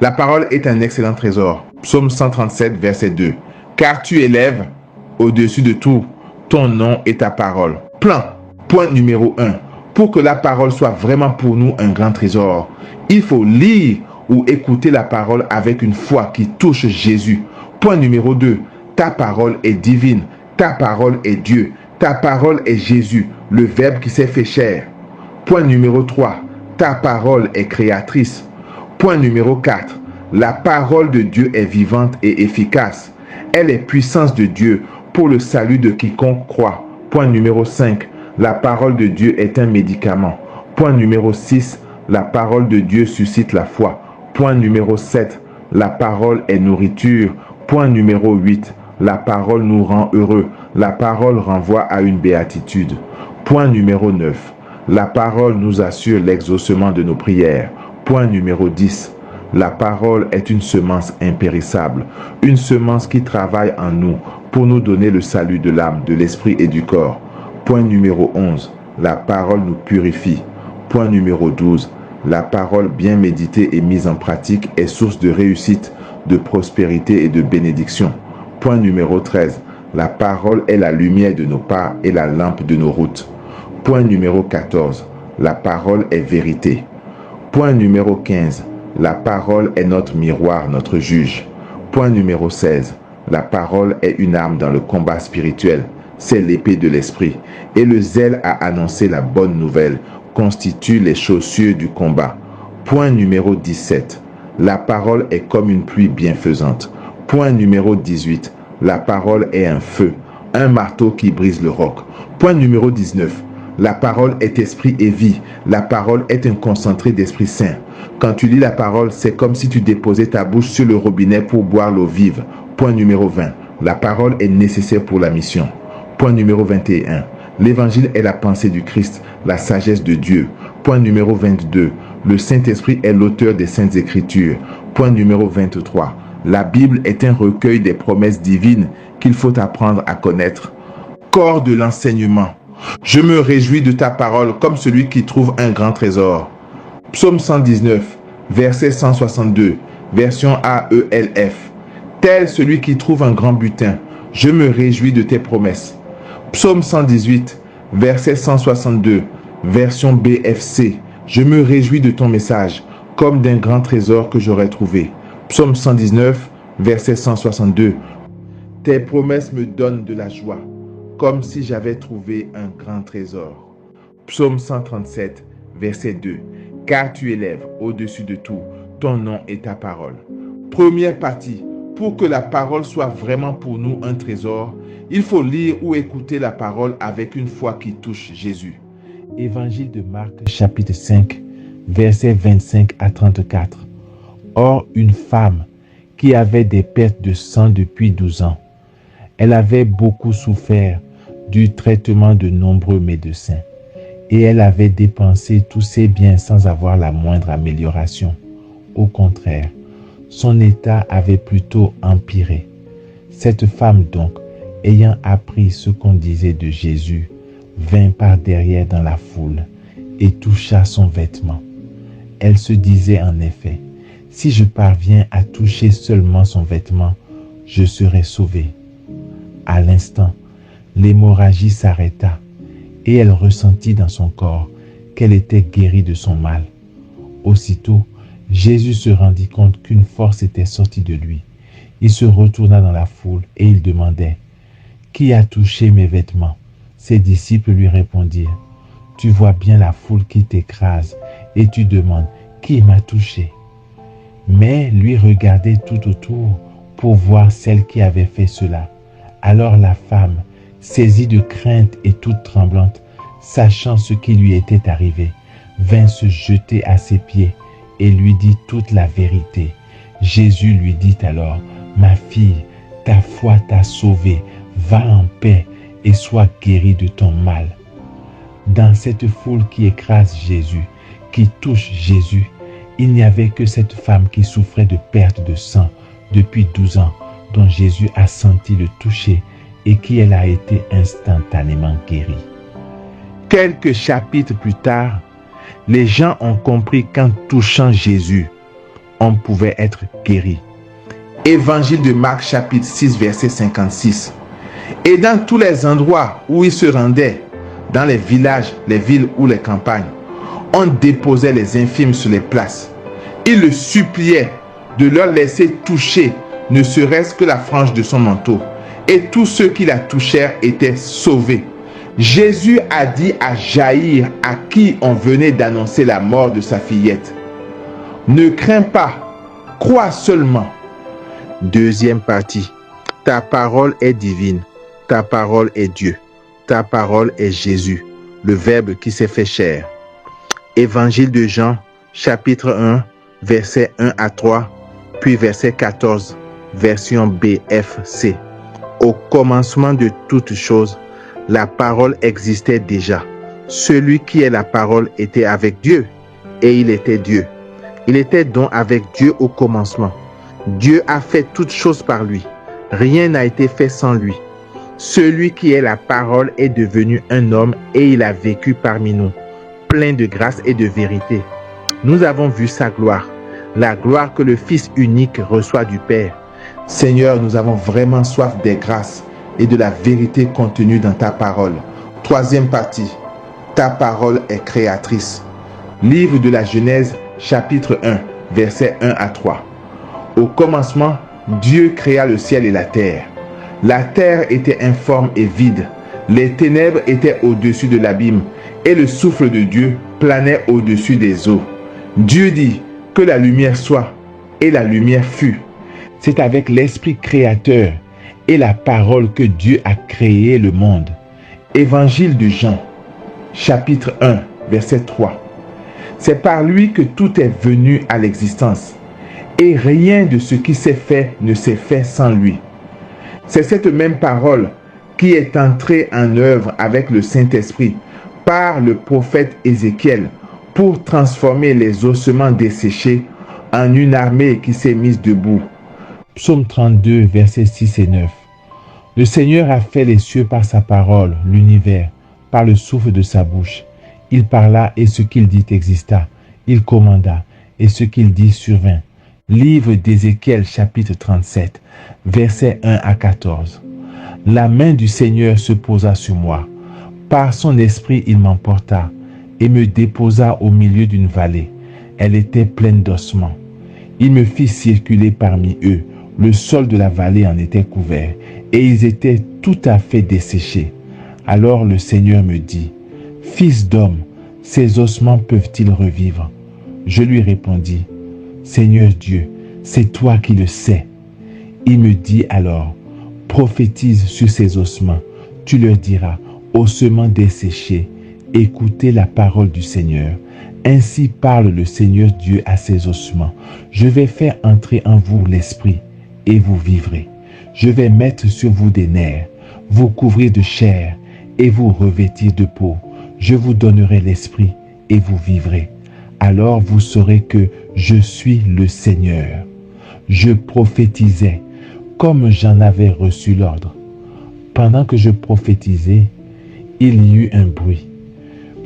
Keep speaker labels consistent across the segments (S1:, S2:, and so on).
S1: La parole est un excellent trésor. Psaume 137, verset 2. Car tu élèves au-dessus de tout ton nom et ta parole. Plan. Point numéro 1. Pour que la parole soit vraiment pour nous un grand trésor, il faut lire ou écouter la parole avec une foi qui touche Jésus. Point numéro 2. Ta parole est divine. Ta parole est Dieu. Ta parole est Jésus, le Verbe qui s'est fait chair. Point numéro 3. Ta parole est créatrice. Point numéro 4. La parole de Dieu est vivante et efficace. Elle est puissance de Dieu pour le salut de quiconque croit. Point numéro 5. La parole de Dieu est un médicament. Point numéro 6. La parole de Dieu suscite la foi. Point numéro 7. La parole est nourriture. Point numéro 8. La parole nous rend heureux. La parole renvoie à une béatitude. Point numéro 9. La parole nous assure l'exaucement de nos prières. Point numéro 10. La parole est une semence impérissable, une semence qui travaille en nous pour nous donner le salut de l'âme, de l'esprit et du corps. Point numéro 11. La parole nous purifie. Point numéro 12. La parole bien méditée et mise en pratique est source de réussite, de prospérité et de bénédiction. Point numéro 13. La parole est la lumière de nos pas et la lampe de nos routes. Point numéro 14. La parole est vérité. Point numéro 15. La parole est notre miroir, notre juge. Point numéro 16. La parole est une arme dans le combat spirituel. C'est l'épée de l'esprit. Et le zèle à annoncer la bonne nouvelle constitue les chaussures du combat. Point numéro 17. La parole est comme une pluie bienfaisante. Point numéro 18. La parole est un feu, un marteau qui brise le roc. Point numéro 19. La parole est esprit et vie. La parole est un concentré d'Esprit Saint. Quand tu lis la parole, c'est comme si tu déposais ta bouche sur le robinet pour boire l'eau vive. Point numéro 20. La parole est nécessaire pour la mission. Point numéro 21. L'évangile est la pensée du Christ, la sagesse de Dieu. Point numéro 22. Le Saint-Esprit est l'auteur des Saintes Écritures. Point numéro 23. La Bible est un recueil des promesses divines qu'il faut apprendre à connaître. Corps de l'enseignement. Je me réjouis de ta parole comme celui qui trouve un grand trésor. Psaume 119, verset 162, version AELF. Tel celui qui trouve un grand butin, je me réjouis de tes promesses. Psaume 118, verset 162, version BFC. Je me réjouis de ton message, comme d'un grand trésor que j'aurais trouvé. Psaume 119, verset 162. Tes promesses me donnent de la joie, comme si j'avais trouvé un grand trésor. Psaume 137, verset 2. Car tu élèves au-dessus de tout ton nom et ta parole. Première partie. Pour que la parole soit vraiment pour nous un trésor, il faut lire ou écouter la parole avec une foi qui touche Jésus. Évangile de Marc, chapitre 5, versets 25 à 34. Or, une femme qui avait des pertes de sang depuis 12 ans, elle avait beaucoup souffert du traitement de nombreux médecins et elle avait dépensé tous ses biens sans avoir la moindre amélioration. Au contraire, son état avait plutôt empiré. Cette femme donc, ayant appris ce qu'on disait de Jésus, vint par derrière dans la foule et toucha son vêtement. Elle se disait en effet, « Si je parviens à toucher seulement son vêtement, je serai sauvée. » À l'instant, l'hémorragie s'arrêta et elle ressentit dans son corps qu'elle était guérie de son mal. Aussitôt, Jésus se rendit compte qu'une force était sortie de lui. Il se retourna dans la foule et il demandait, « Qui a touché mes vêtements ?» Ses disciples lui répondirent, « Tu vois bien la foule qui t'écrase et tu demandes, « Qui m'a touché ?» Mais lui regardait tout autour pour voir celle qui avait fait cela. Alors la femme, saisie de crainte et toute tremblante, sachant ce qui lui était arrivé, vint se jeter à ses pieds et lui dit toute la vérité. Jésus lui dit alors, « Ma fille, ta foi t'a sauvée, va en paix et sois guérie de ton mal. » Dans cette foule qui écrase Jésus, qui touche Jésus, il n'y avait que cette femme qui souffrait de perte de sang depuis 12 ans, dont Jésus a senti le toucher et qui elle a été instantanément guérie. Quelques chapitres plus tard, les gens ont compris qu'en touchant Jésus, on pouvait être guéri. Évangile de Marc chapitre 6 verset 56. Et dans tous les endroits où il se rendait, dans les villages, les villes ou les campagnes, on déposait les infirmes sur les places. Il le suppliait de leur laisser toucher ne serait-ce que la frange de son manteau. Et tous ceux qui la touchèrent étaient sauvés. Jésus a dit à Jaïr, à qui on venait d'annoncer la mort de sa fillette: ne crains pas, crois seulement. Deuxième partie. Ta parole est divine, ta parole est Dieu, ta parole est Jésus, le Verbe qui s'est fait chair. Évangile de Jean, chapitre 1, versets 1 à 3, puis verset 14, version BFC. Au commencement de toutes choses, la parole existait déjà. Celui qui est la parole était avec Dieu, et il était Dieu. Il était donc avec Dieu au commencement. Dieu a fait toutes choses par lui. Rien n'a été fait sans lui. Celui qui est la parole est devenu un homme et il a vécu parmi nous, plein de grâce et de vérité. Nous avons vu sa gloire, la gloire que le Fils unique reçoit du Père. Seigneur, nous avons vraiment soif des grâces et de la vérité contenue dans ta parole. Troisième partie, ta parole est créatrice. Livre de la Genèse, chapitre 1, versets 1 à 3. Au commencement, Dieu créa le ciel et la terre. La terre était informe et vide. Les ténèbres étaient au-dessus de l'abîme et le souffle de Dieu planait au-dessus des eaux. Dieu dit que la lumière soit et la lumière fut. C'est avec l'Esprit créateur et la parole que Dieu a créé le monde. Évangile de Jean, chapitre 1, verset 3. C'est par lui que tout est venu à l'existence. Et rien de ce qui s'est fait ne s'est fait sans lui. C'est cette même parole qui est entrée en œuvre avec le Saint-Esprit par le prophète Ézéchiel pour transformer les ossements desséchés en une armée qui s'est mise debout. Psaume 32, versets 6 et 9. Le Seigneur a fait les cieux par sa parole, l'univers, par le souffle de sa bouche. Il parla et ce qu'il dit exista. Il commanda et ce qu'il dit survint. Livre d'Ézéchiel chapitre 37, versets 1 à 14. La main du Seigneur se posa sur moi. Par son esprit, il m'emporta et me déposa au milieu d'une vallée. Elle était pleine d'ossements. Il me fit circuler parmi eux. Le sol de la vallée en était couvert et ils étaient tout à fait desséchés. Alors le Seigneur me dit: Fils d'homme, ces ossements peuvent-ils revivre? Je lui répondis: Seigneur Dieu, c'est toi qui le sais. Il me dit alors: prophétise sur ces ossements. Tu leur diras: ossements desséchés, écoutez la parole du Seigneur. Ainsi parle le Seigneur Dieu à ces ossements. Je vais faire entrer en vous l'esprit et vous vivrez. Je vais mettre sur vous des nerfs, vous couvrir de chair et vous revêtir de peau. Je vous donnerai l'esprit et vous vivrez. Alors vous saurez que je suis le Seigneur. Je prophétisais comme j'en avais reçu l'ordre. Pendant que je prophétisais, il y eut un bruit,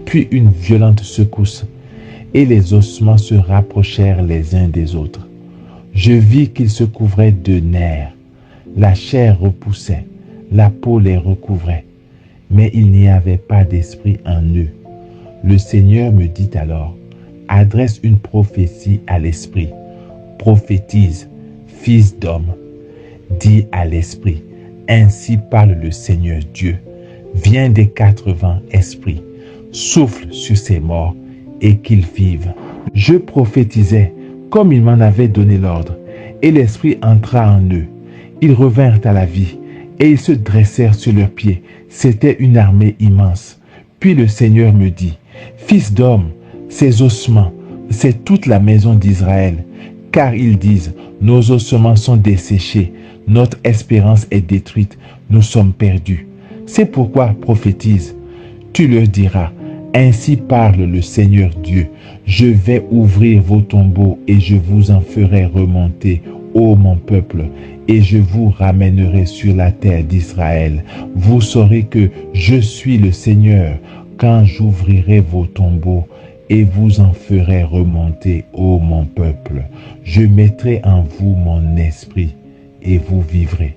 S1: puis une violente secousse, et les ossements se rapprochèrent les uns des autres. Je vis qu'ils se couvraient de nerfs. La chair repoussait, la peau les recouvrait, mais il n'y avait pas d'esprit en eux. Le Seigneur me dit alors: adresse une prophétie à l'esprit. Prophétise, fils d'homme. Dis à l'esprit: ainsi parle le Seigneur Dieu. Viens des quatre vents, esprit, souffle sur ces morts et qu'ils vivent. Je prophétisais comme il m'en avait donné l'ordre, et l'esprit entra en eux. Ils revinrent à la vie et ils se dressèrent sur leurs pieds. C'était une armée immense. Puis le Seigneur me dit: fils d'homme, ces ossements, c'est toute la maison d'Israël, car ils disent: nos ossements sont desséchés, notre espérance est détruite, nous sommes perdus. C'est pourquoi prophétise. Tu leur diras: ainsi parle le Seigneur Dieu, je vais ouvrir vos tombeaux et je vous en ferai remonter, ô mon peuple, et je vous ramènerai sur la terre d'Israël. Vous saurez que je suis le Seigneur quand j'ouvrirai vos tombeaux
S2: et vous en ferez remonter, ô mon peuple. Je mettrai en vous mon esprit et vous vivrez.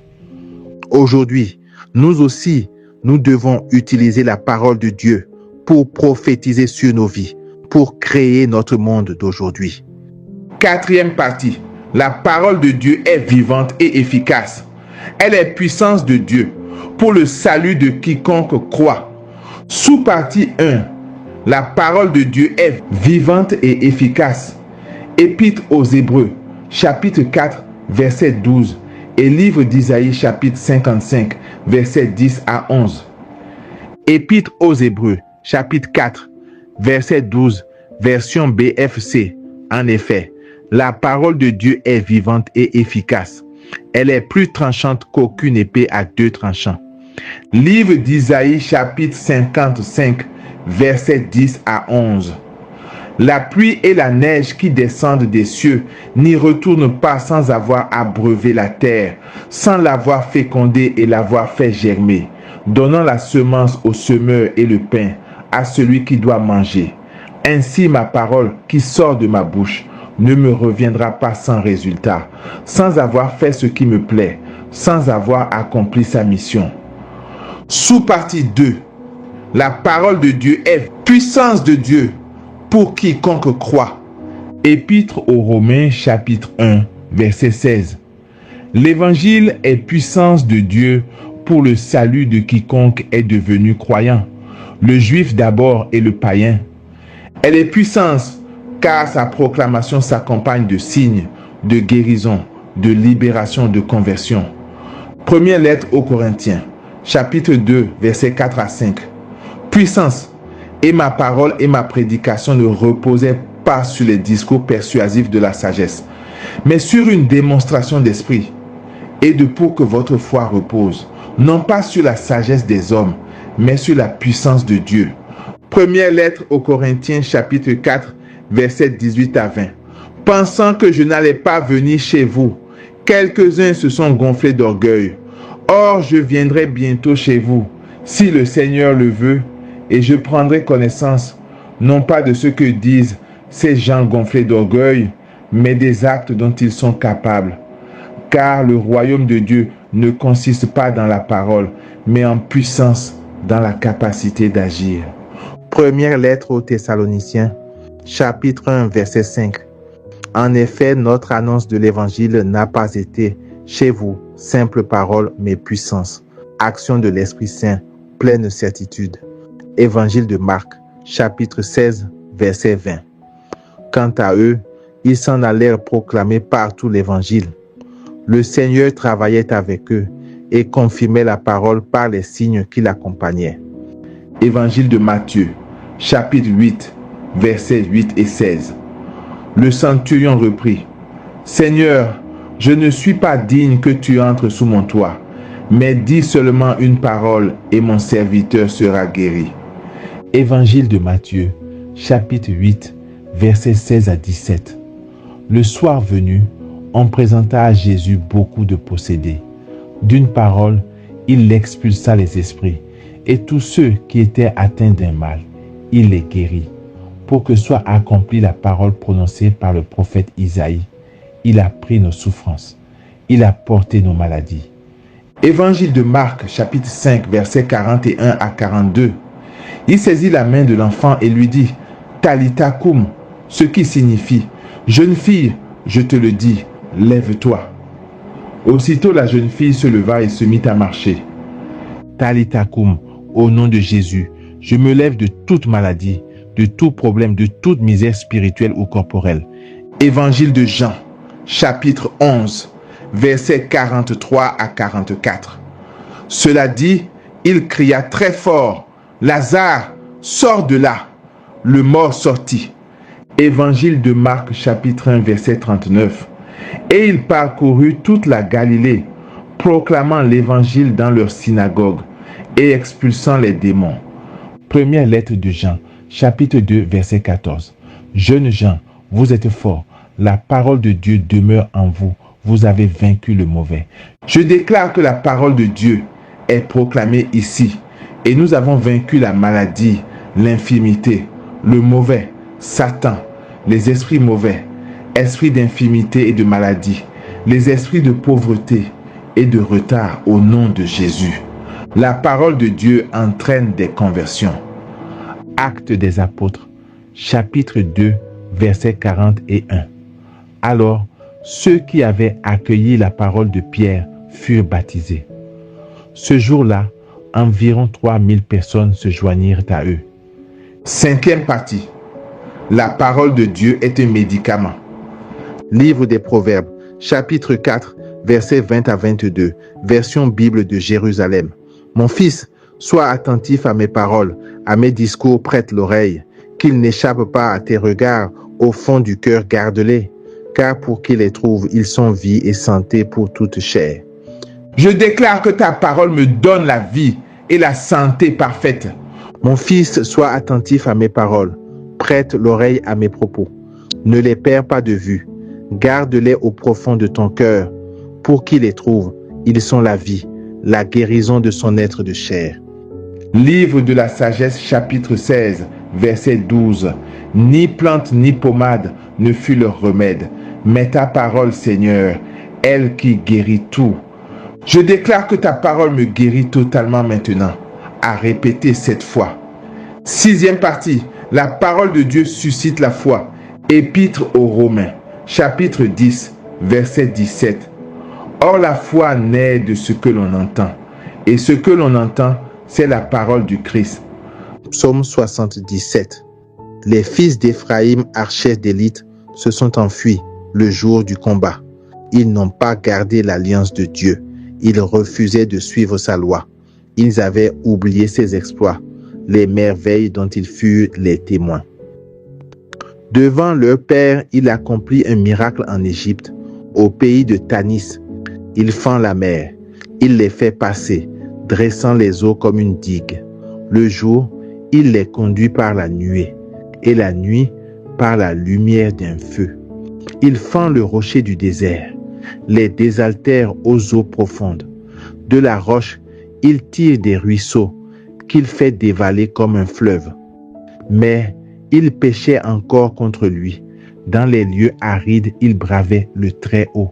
S1: Aujourd'hui, nous aussi, nous devons utiliser la parole de Dieu pour prophétiser sur nos vies, pour créer notre monde d'aujourd'hui. Quatrième partie, la parole de Dieu est vivante et efficace. Elle est puissance de Dieu pour le salut de quiconque croit. Sous-partie 1, la parole de Dieu est vivante et efficace. Épître aux Hébreux, chapitre 4, verset 12 et livre d'Isaïe, chapitre 55, verset 10 à 11. Épître aux Hébreux, chapitre 4, verset 12, version BFC. En effet, la parole de Dieu est vivante et efficace. Elle est plus tranchante qu'aucune épée à deux tranchants. Livre d'Isaïe, chapitre 55, verset 10 à 11. La pluie et la neige qui descendent des cieux n'y retournent pas sans avoir abreuvé la terre, sans l'avoir fécondée et l'avoir fait germer, donnant la semence au semeur et le pain à celui qui doit manger. Ainsi ma parole qui sort de ma bouche ne me reviendra pas sans résultat, sans avoir fait ce qui me plaît, sans avoir accompli sa mission. Sous-partie 2. La parole de Dieu est puissance de Dieu pour quiconque croit. Épître aux Romains, chapitre 1, verset 16. L'évangile est puissance de Dieu pour le salut de quiconque est devenu croyant, le juif d'abord et le païen. Elle est puissance car sa proclamation s'accompagne de signes, de guérison, de libération, de conversion. Première lettre aux Corinthiens, chapitre 2, versets 4 à 5. Puissance, et ma parole et ma prédication ne reposaient pas sur les discours persuasifs de la sagesse, mais sur une démonstration d'esprit, et de pour que votre foi repose, non pas sur la sagesse des hommes, mais sur la puissance de Dieu. Première lettre aux Corinthiens, chapitre 4, versets 18 à 20. Pensant que je n'allais pas venir chez vous, quelques-uns se sont gonflés d'orgueil. Or, je viendrai bientôt chez vous, si le Seigneur le veut, et je prendrai connaissance, non pas de ce que disent ces gens gonflés d'orgueil, mais des actes dont ils sont capables. Car le royaume de Dieu ne consiste pas dans la parole, mais en puissance, dans la capacité d'agir. Première lettre aux Thessaloniciens, chapitre 1, verset 5. En effet, notre annonce de l'évangile n'a pas été chez vous simple parole, mais puissance, action de l'Esprit Saint, pleine certitude. Évangile de Marc, chapitre 16, verset 20. Quant à eux, ils s'en allèrent proclamer partout l'évangile. Le Seigneur travaillait avec eux et confirmait la parole par les signes qui l'accompagnaient. Évangile de Matthieu, chapitre 8, versets 8 et 16. Le centurion reprit, « Seigneur, je ne suis pas digne que tu entres sous mon toit, mais dis seulement une parole et mon serviteur sera guéri. » Évangile de Matthieu, chapitre 8, versets 16 à 17. Le soir venu, on présenta à Jésus beaucoup de possédés. D'une parole, il expulsa les esprits, et tous ceux qui étaient atteints d'un mal, il les guérit, pour que soit accomplie la parole prononcée par le prophète Isaïe. Il a pris nos souffrances, il a porté nos maladies. Évangile de Marc, chapitre 5, versets 41 à 42. Il saisit la main de l'enfant et lui dit, « Talitha koum », ce qui signifie, « Jeune fille, je te le dis, lève-toi ». Aussitôt la jeune fille se leva et se mit à marcher. « Talitha koum », au nom de Jésus, je me lève de toute maladie, de tout problème, de toute misère spirituelle ou corporelle. Évangile de Jean, chapitre 11, versets 43 à 44. Cela dit, il cria très fort, « Lazare, sors de là !» Le mort sortit. Évangile de Marc, chapitre 1, verset 39. Et il parcourut toute la Galilée, proclamant l'évangile dans leur synagogue et expulsant les démons. Première lettre de Jean, chapitre 2, verset 14. Jeunes gens, vous êtes forts, la parole de Dieu demeure en vous, vous avez vaincu le mauvais. Je déclare que la parole de Dieu est proclamée ici, et nous avons vaincu la maladie, l'infirmité, le mauvais, Satan, les esprits mauvais, esprits d'infimité et de maladie, les esprits de pauvreté et de retard au nom de Jésus. La parole de Dieu entraîne des conversions. Actes des apôtres, chapitre 2, versets 40 et 1. Alors, ceux qui avaient accueilli la parole de Pierre furent baptisés. Ce jour-là, environ 3000 personnes se joignirent à eux. Cinquième partie. La parole de Dieu est un médicament. Livre des Proverbes, chapitre 4, versets 20 à 22, version Bible de Jérusalem. Mon fils, sois attentif à mes paroles, à mes discours, prête l'oreille, qu'ils n'échappent pas à tes regards, au fond du cœur, garde-les, car pour qui les trouve, ils sont vie et santé pour toute chair. Je déclare que ta parole me donne la vie et la santé parfaite. Mon fils, sois attentif à mes paroles, prête l'oreille à mes propos. Ne les perds pas de vue, garde-les au profond de ton cœur. Pour qui les trouve, ils sont la vie, la guérison de son être de chair. Livre de la sagesse, chapitre 16, verset 12. Ni plante ni pommade ne fut leur remède, mais ta parole, Seigneur, elle qui guérit tout. Je déclare que ta parole me guérit totalement maintenant. À répéter 7 fois. Sixième partie, la parole de Dieu suscite la foi. Épître aux Romains, chapitre 10, verset 17. Or la foi naît de ce que l'on entend, et ce que l'on entend, c'est la parole du Christ. Psaume 77. Les fils d'Éphraïm, archers d'élite, se sont enfuis le jour du combat. Ils n'ont pas gardé l'alliance de Dieu. Ils refusaient de suivre sa loi. Ils avaient oublié ses exploits, les merveilles dont ils furent les témoins. Devant leur père, il accomplit un miracle en Égypte, au pays de Tanis. Il fend la mer, il les fait passer, dressant les eaux comme une digue. Le jour, il les conduit par la nuée, et la nuit par la lumière d'un feu. Il fend le rocher du désert, les désaltère aux eaux profondes. De la roche, il tire des ruisseaux, qu'il fait dévaler comme un fleuve. Mais il péchait encore contre lui. Dans les lieux arides, il bravait le Très-Haut.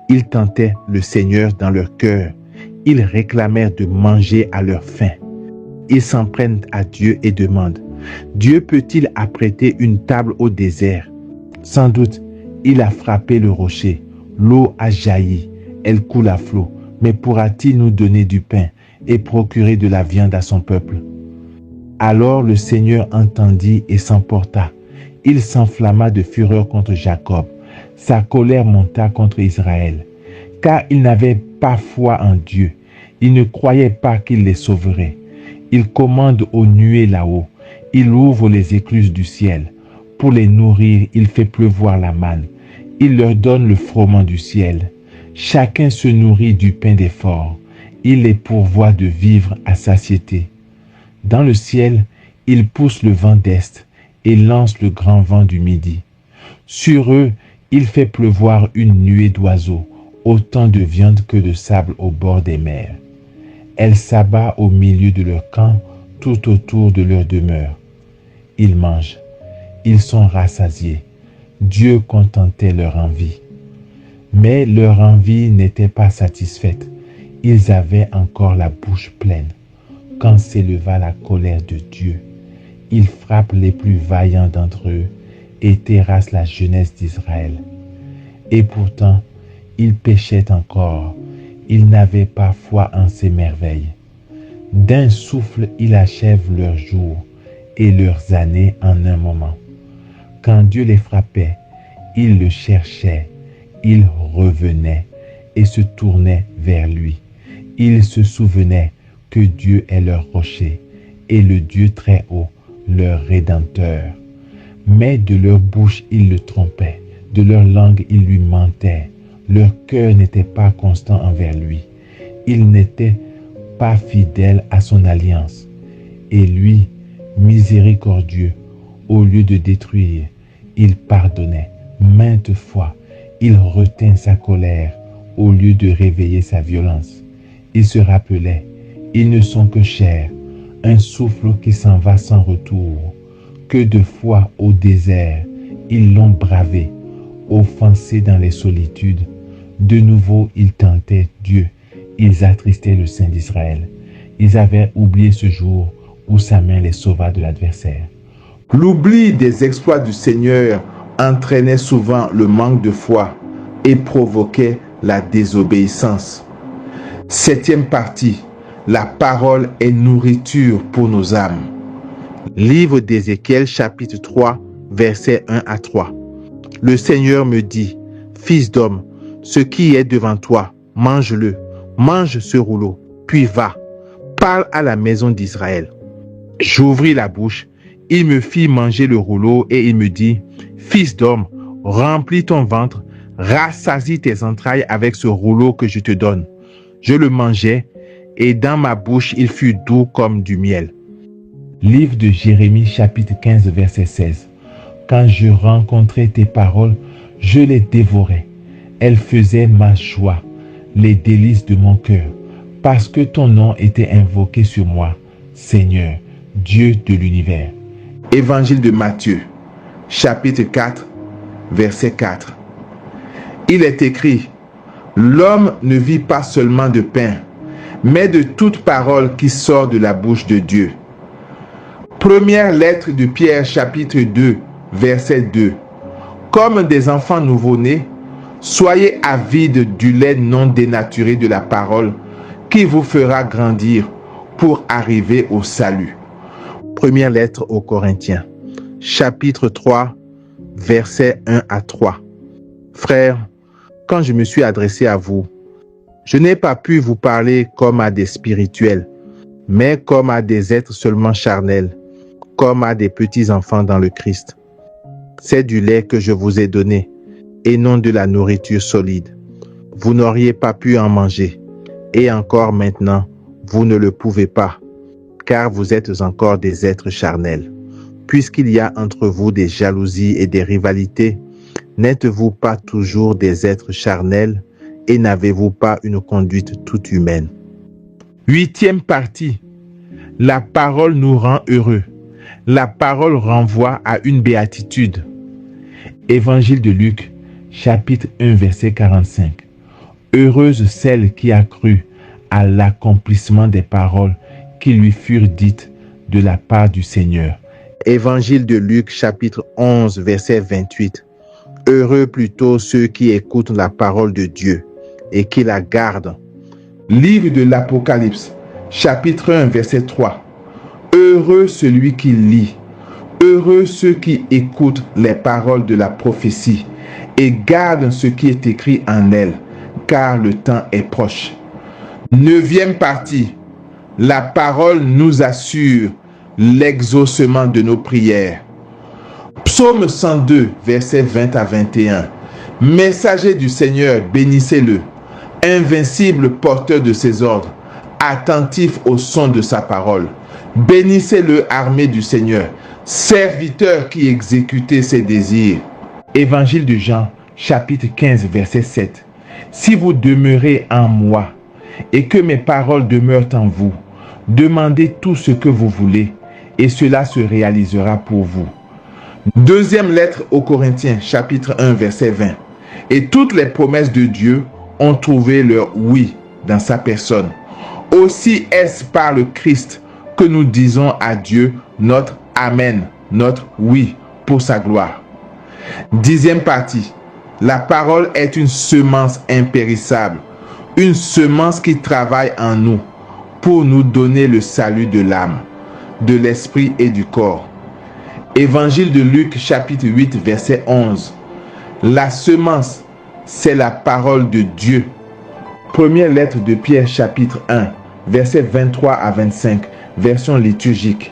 S1: Ils tentaient le Seigneur dans leur cœur. Ils réclamèrent de manger à leur faim. Ils s'en prennent à Dieu et demandent, Dieu peut-il apprêter une table au désert? Sans doute, il a frappé le rocher. L'eau a jailli. Elle coule à flot. Mais pourra-t-il nous donner du pain et procurer de la viande à son peuple? Alors le Seigneur entendit et s'emporta. Il s'enflamma de fureur contre Jacob. Sa colère monta contre Israël, car il n'avait pas foi en Dieu. Il ne croyait pas qu'il les sauverait. Il commande aux nuées là-haut. Il ouvre les écluses du ciel. Pour les nourrir, il fait pleuvoir la manne. Il leur donne le froment du ciel. Chacun se nourrit du pain des forts. Il les pourvoit de vivres à satiété. Dans le ciel, il pousse le vent d'est et lance le grand vent du midi. Sur eux, il fait pleuvoir une nuée d'oiseaux, autant de viande que de sable au bord des mers. Elle s'abat au milieu de leur camp, tout autour de leur demeure. Ils mangent, ils sont rassasiés. Dieu contentait leur envie. Mais leur envie n'était pas satisfaite. Ils avaient encore la bouche pleine. Quand s'éleva la colère de Dieu, il frappe les plus vaillants d'entre eux et terrasse la jeunesse d'Israël. Et pourtant, ils péchaient encore. Ils n'avaient pas foi en ses merveilles. D'un souffle, il achève leurs jours et leurs années en un moment. Quand Dieu les frappait, ils le cherchaient, ils revenaient et se tournaient vers lui. Ils se souvenaient que Dieu est leur rocher et le Dieu très haut, leur rédempteur. Mais de leur bouche, ils le trompaient, de leur langue, ils lui mentaient. Leur cœur n'était pas constant envers lui. Ils n'étaient pas fidèles à son alliance. Et lui, miséricordieux, au lieu de détruire, il pardonnait maintes fois. Il retint sa colère au lieu de réveiller sa violence. Il se rappelait, ils ne sont que chair, un souffle qui s'en va sans retour.
S2: que de fois au désert, ils l'ont bravé, offensé dans les solitudes. De nouveau, ils tentaient Dieu. Ils attristaient le Saint d'Israël. Ils avaient oublié ce jour où sa main les sauva de l'adversaire.
S1: L'oubli des exploits du Seigneur entraînait souvent le manque de foi et provoquait la désobéissance. 7e partie. La parole est nourriture pour nos âmes. Livre d'Ézéchiel, chapitre 3, versets 1 à 3. Le Seigneur me dit, fils d'homme, ce qui est devant toi, mange-le, mange ce rouleau, puis va, parle à la maison d'Israël. J'ouvris la bouche, il me fit manger le rouleau et il me dit, fils d'homme, remplis ton ventre, rassasie tes entrailles avec ce rouleau que je te donne. Je le mangeai et dans ma bouche il fut doux comme du miel.
S2: Livre de Jérémie, chapitre 15, verset 16. Quand je rencontrais tes paroles, je les dévorais. Elles faisaient ma joie, les délices de mon cœur, parce que ton nom était invoqué sur moi, Seigneur, Dieu de l'univers.
S1: Évangile de Matthieu, chapitre 4, verset 4. Il est écrit, l'homme ne vit pas seulement de pain, mais de toute parole qui sort de la bouche de Dieu. Première lettre de Pierre, chapitre 2, verset 2. Comme des enfants nouveau-nés, soyez avides du lait non dénaturé de la parole qui vous fera grandir pour arriver au salut. Première lettre aux Corinthiens, chapitre 3, versets 1 à 3. Frères, quand je me suis adressé à vous, je n'ai pas pu vous parler comme à des spirituels, mais comme à des êtres seulement charnels, comme à des petits enfants dans le Christ. C'est du lait que je vous ai donné, et non de la nourriture solide. Vous n'auriez pas pu en manger, et encore maintenant, vous ne le pouvez pas, car vous êtes encore des êtres charnels. Puisqu'il y a entre vous des jalousies et des rivalités, n'êtes-vous pas toujours des êtres charnels et n'avez-vous pas une conduite toute humaine? 8e partie. La parole nous rend heureux. La parole renvoie à une béatitude. Évangile de Luc, chapitre 1, verset 45. Heureuse celle qui a cru à l'accomplissement des paroles qui lui furent dites de la part du Seigneur. Évangile de Luc, chapitre 11, verset 28. Heureux plutôt ceux qui écoutent la parole de Dieu et qui la gardent. Livre de l'Apocalypse, chapitre 1, verset 3. Heureux celui qui lit, heureux ceux qui écoutent les paroles de la prophétie et gardent ce qui est écrit en elle, car le temps est proche. 9e partie. La parole nous assure l'exaucement de nos prières. Psaume 102, versets 20 à 21. Messager du Seigneur, bénissez-le. Invincible porteur de ses ordres, attentif au son de sa parole. Bénissez-le, armée du Seigneur, serviteur qui exécutait ses désirs. Évangile de Jean, chapitre 15, verset 7. Si vous demeurez en moi et que mes paroles demeurent en vous, demandez tout ce que vous voulez et cela se réalisera pour vous. Deuxième lettre aux Corinthiens, chapitre 1, verset 20. Et toutes les promesses de Dieu ont trouvé leur oui dans sa personne. Aussi est-ce par le Christ que nous disons à Dieu notre Amen, notre oui pour sa gloire. 10e partie. La parole est une semence impérissable, une semence qui travaille en nous pour nous donner le salut de l'âme, de l'esprit et du corps. Évangile de Luc, chapitre 8, verset 11. La semence, c'est la parole de Dieu. Première lettre de Pierre, chapitre 1, versets 23 à 25, version liturgique.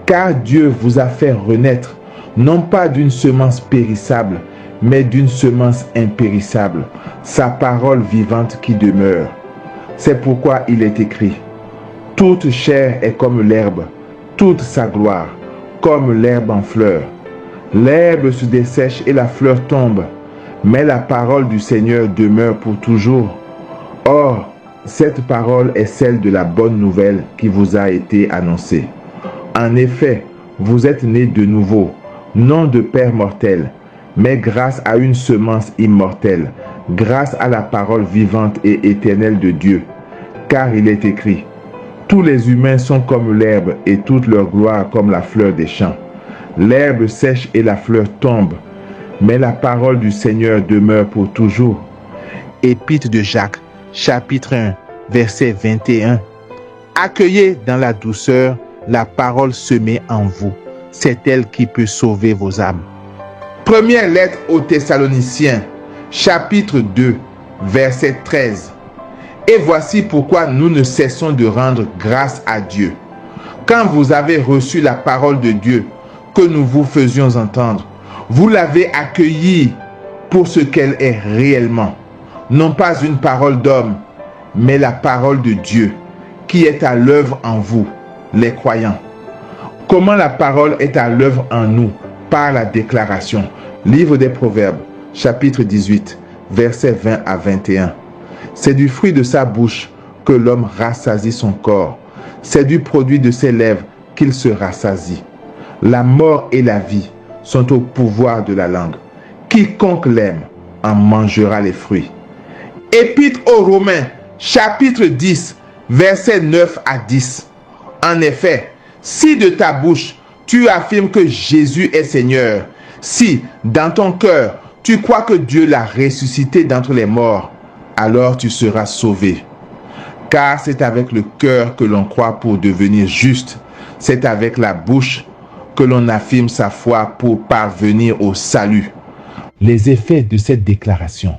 S1: Car Dieu vous a fait renaître, non pas d'une semence périssable, mais d'une semence impérissable, sa parole vivante qui demeure. C'est pourquoi il est écrit, toute chair est comme l'herbe, toute sa gloire, comme l'herbe en fleur. L'herbe se dessèche et la fleur tombe, mais la parole du Seigneur demeure pour toujours. Or, cette parole est celle de la bonne nouvelle qui vous a été annoncée. En effet, vous êtes nés de nouveau, non de père mortel, mais grâce à une semence immortelle, grâce à la parole vivante et éternelle de Dieu. Car il est écrit, tous les humains sont comme l'herbe et toute leur gloire comme la fleur des champs. L'herbe sèche et la fleur tombe, mais la parole du Seigneur demeure pour toujours. Épître de Jacques, chapitre 1, verset 21. Accueillez dans la douceur la parole semée en vous. C'est elle qui peut sauver vos âmes. Première lettre aux Thessaloniciens, chapitre 2, verset 13. Et voici pourquoi nous ne cessons de rendre grâce à Dieu. Quand vous avez reçu la parole de Dieu que nous vous faisions entendre, vous l'avez accueillie pour ce qu'elle est réellement. Non pas une parole d'homme, mais la parole de Dieu qui est à l'œuvre en vous, les croyants. Comment la parole est à l'œuvre en nous? Par la déclaration. Livre des Proverbes, chapitre 18, versets 20 à 21. C'est du fruit de sa bouche que l'homme rassasie son corps. C'est du produit de ses lèvres qu'il se rassasie. La mort et la vie sont au pouvoir de la langue. Quiconque l'aime en mangera les fruits. Épître aux Romains, chapitre 10, versets 9 à 10. En effet, si de ta bouche tu affirmes que Jésus est Seigneur, si dans ton cœur tu crois que Dieu l'a ressuscité d'entre les morts, alors tu seras sauvé. Car c'est avec le cœur que l'on croit pour devenir juste. C'est avec la bouche que l'on affirme sa foi pour parvenir au salut.
S2: Les effets de cette déclaration.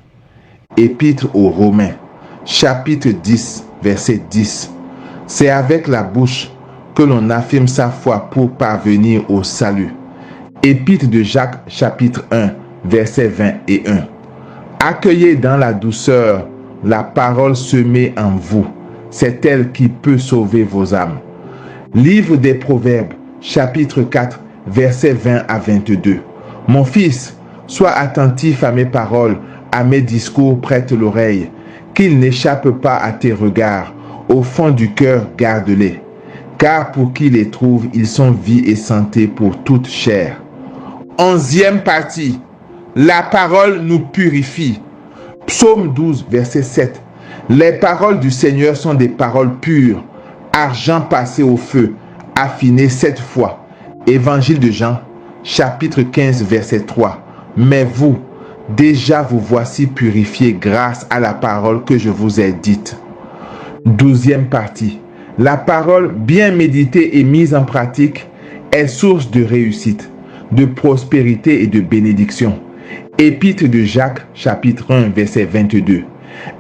S1: Épître aux Romains, chapitre 10, verset 10. C'est avec la bouche que l'on affirme sa foi pour parvenir au salut. Épître de Jacques, chapitre 1, verset 21. Accueillez dans la douceur la parole semée en vous. C'est elle qui peut sauver vos âmes. Livre des Proverbes, chapitre 4, versets 20 à 22. Mon fils, sois attentif à mes paroles, à mes discours, prête l'oreille, qu'ils n'échappent pas à tes regards. Au fond du cœur, garde-les. Car pour qui les trouve, ils sont vie et santé pour toute chair. 11e partie. La parole nous purifie. Psaume 12, verset 7. Les paroles du Seigneur sont des paroles pures, argent passé au feu, affiné 7 fois. Évangile de Jean, chapitre 15, verset 3. Mais vous, déjà vous voici purifiés grâce à la parole que je vous ai dite. 12e partie. La parole bien méditée et mise en pratique est source de réussite, de prospérité et de bénédiction. Épître de Jacques, chapitre 1, verset 22.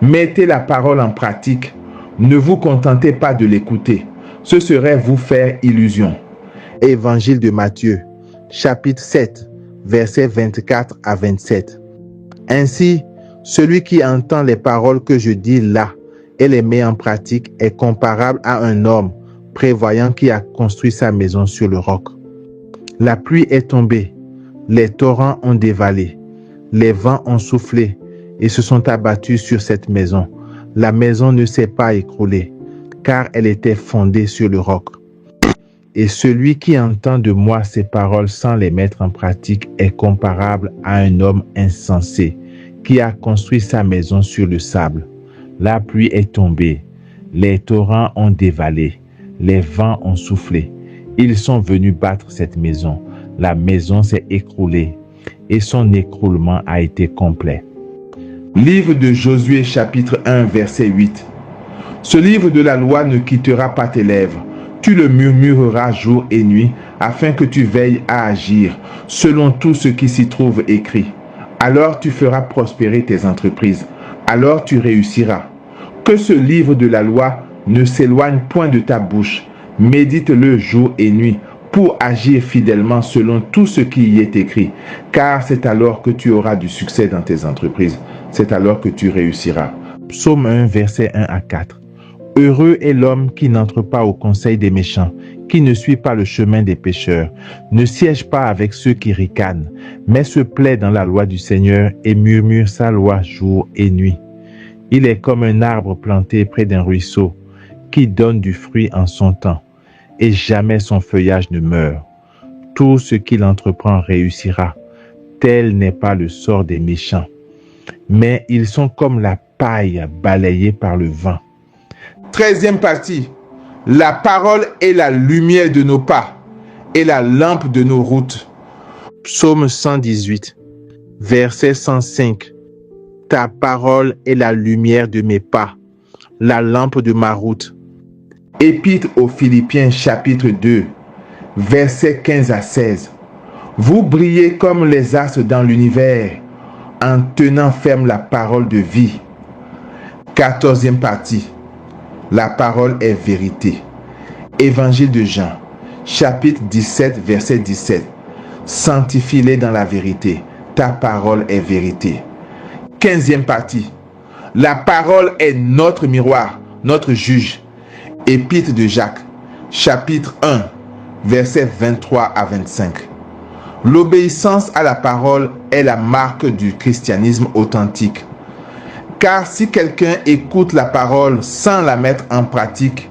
S1: Mettez la parole en pratique. Ne vous contentez pas de l'écouter. Ce serait vous faire illusion. Évangile de Matthieu, chapitre 7, versets 24 à 27. Ainsi, celui qui entend les paroles que je dis là et les met en pratique est comparable à un homme prévoyant qui a construit sa maison sur le roc. La pluie est tombée, les torrents ont dévalé, les vents ont soufflé et se sont abattus sur cette maison. La maison ne s'est pas écroulée, car elle était fondée sur le roc. Et celui qui entend de moi ces paroles sans les mettre en pratique est comparable à un homme insensé qui a construit sa maison sur le sable. La pluie est tombée, les torrents ont dévalé, les vents ont soufflé. Ils sont venus battre cette maison. La maison s'est écroulée et son écroulement a été complet. Livre de Josué, chapitre 1, verset 8. Ce livre de la loi ne quittera pas tes lèvres. Tu le murmureras jour et nuit, afin que tu veilles à agir, selon tout ce qui s'y trouve écrit. Alors tu feras prospérer tes entreprises. Alors tu réussiras. Que ce livre de la loi ne s'éloigne point de ta bouche. Médite-le jour et nuit, pour agir fidèlement selon tout ce qui y est écrit. Car c'est alors que tu auras du succès dans tes entreprises. C'est alors que tu réussiras. Psaume 1, versets 1 à 4. Heureux est l'homme qui n'entre pas au conseil des méchants, qui ne suit pas le chemin des pécheurs, ne siège pas avec ceux qui ricanent, mais se plaît dans la loi du Seigneur et murmure sa loi jour et nuit. Il est comme un arbre planté près d'un ruisseau, qui donne du fruit en son temps, et jamais son feuillage ne meurt.
S2: Tout ce qu'il entreprend réussira. Tel n'est pas le sort des méchants. Mais ils sont comme la paille balayée par le vent.
S1: 13e partie. La parole est la lumière de nos pas et la lampe de nos routes.
S2: Psaume 118, verset 105. Ta parole est la lumière de mes pas, la lampe de ma route.
S1: Épître aux Philippiens chapitre 2, versets 15 à 16. Vous brillez comme les astres dans l'univers, en tenant ferme la parole de vie. 14e partie. La parole est vérité. Évangile de Jean, chapitre 17, verset 17. Sanctifie-les dans la vérité. Ta parole est vérité. 15e partie. La parole est notre miroir, notre juge. Épître de Jacques, chapitre 1, versets 23 à 25. L'obéissance à la parole est la marque du christianisme authentique. Car si quelqu'un écoute la parole sans la mettre en pratique,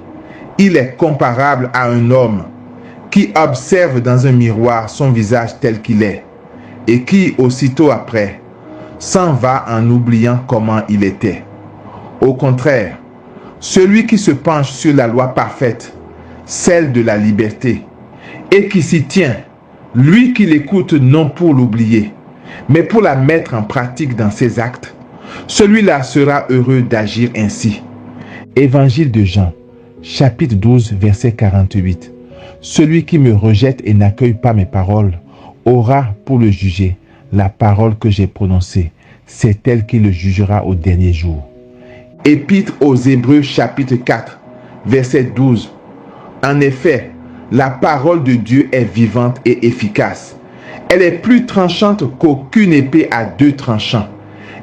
S1: il est comparable à un homme qui observe dans un miroir son visage tel qu'il est et qui, aussitôt après, s'en va en oubliant comment il était. Au contraire, celui qui se penche sur la loi parfaite, celle de la liberté, et qui s'y tient, lui qui l'écoute non pour l'oublier, mais pour la mettre en pratique dans ses actes, celui-là sera heureux d'agir ainsi.
S2: Évangile de Jean, chapitre 12, verset 48. Celui qui me rejette et n'accueille pas mes paroles aura pour le juger la parole que j'ai prononcée. C'est elle qui le jugera au dernier jour.
S1: Épître aux Hébreux chapitre 4, verset 12. En effet, la parole de Dieu est vivante et efficace. Elle est plus tranchante qu'aucune épée à deux tranchants.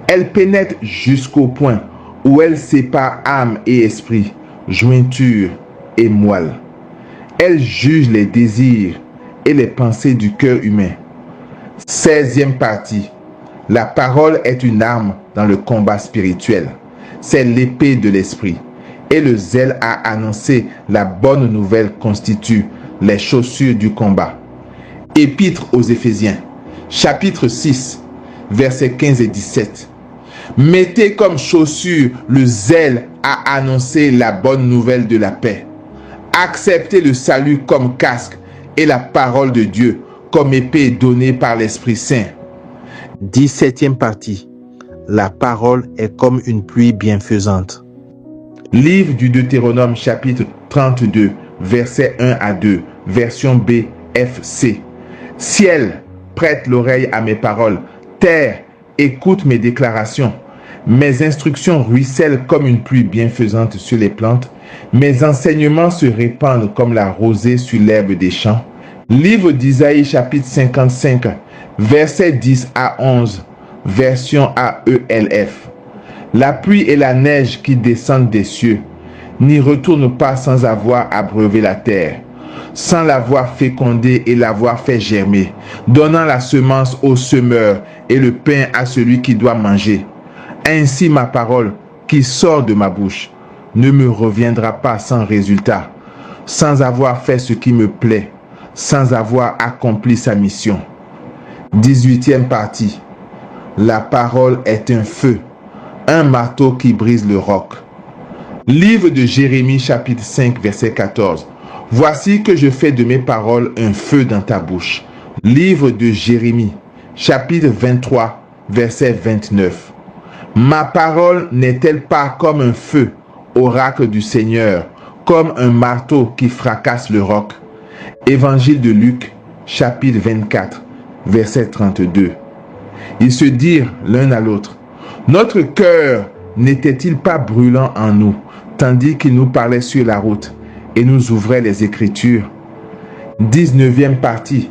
S1: Elle pénètre jusqu'au point où elle sépare âme et esprit, jointure et moelle. Elle juge les désirs et les pensées du cœur humain. 16e partie. La parole est une arme dans le combat spirituel. C'est l'épée de l'esprit. Et le zèle à annoncer la bonne nouvelle constitue les chaussures du combat. Épître aux Éphésiens, chapitre 6, versets 15 et 17. Mettez comme chaussure le zèle à annoncer la bonne nouvelle de la paix. Acceptez le salut comme casque et la parole de Dieu comme épée donnée par l'Esprit Saint.
S2: 17e partie. La parole est comme une pluie bienfaisante.
S1: Livre du Deutéronome chapitre 32, versets 1 à 2, version BFC. Ciel, prête l'oreille à mes paroles. Terre, écoute mes déclarations. Mes instructions ruissellent comme une pluie bienfaisante sur les plantes. Mes enseignements se répandent comme la rosée sur l'herbe des champs. Livre d'Isaïe chapitre 55, versets 10 à 11, version AELF. La pluie et la neige qui descendent des cieux n'y retournent pas sans avoir abreuvé la terre, sans l'avoir fécondée et l'avoir fait germer, donnant la semence au semeur et le pain à celui qui doit manger. Ainsi ma parole qui sort de ma bouche ne me reviendra pas sans résultat, sans avoir fait ce qui me plaît, sans avoir accompli sa mission. 18e partie. La parole est un feu, un marteau qui brise le roc. Livre de Jérémie chapitre 5 verset 14. Voici que je fais de mes paroles un feu dans ta bouche. Livre de Jérémie chapitre 23 verset 29. Ma parole n'est-elle pas comme un feu, oracle du Seigneur, comme un marteau qui fracasse le roc? Évangile de Luc chapitre 24 verset 32. Ils se dirent l'un à l'autre, notre cœur n'était-il pas brûlant en nous, tandis qu'il nous parlait sur la route et nous ouvrait les Écritures? 19e partie.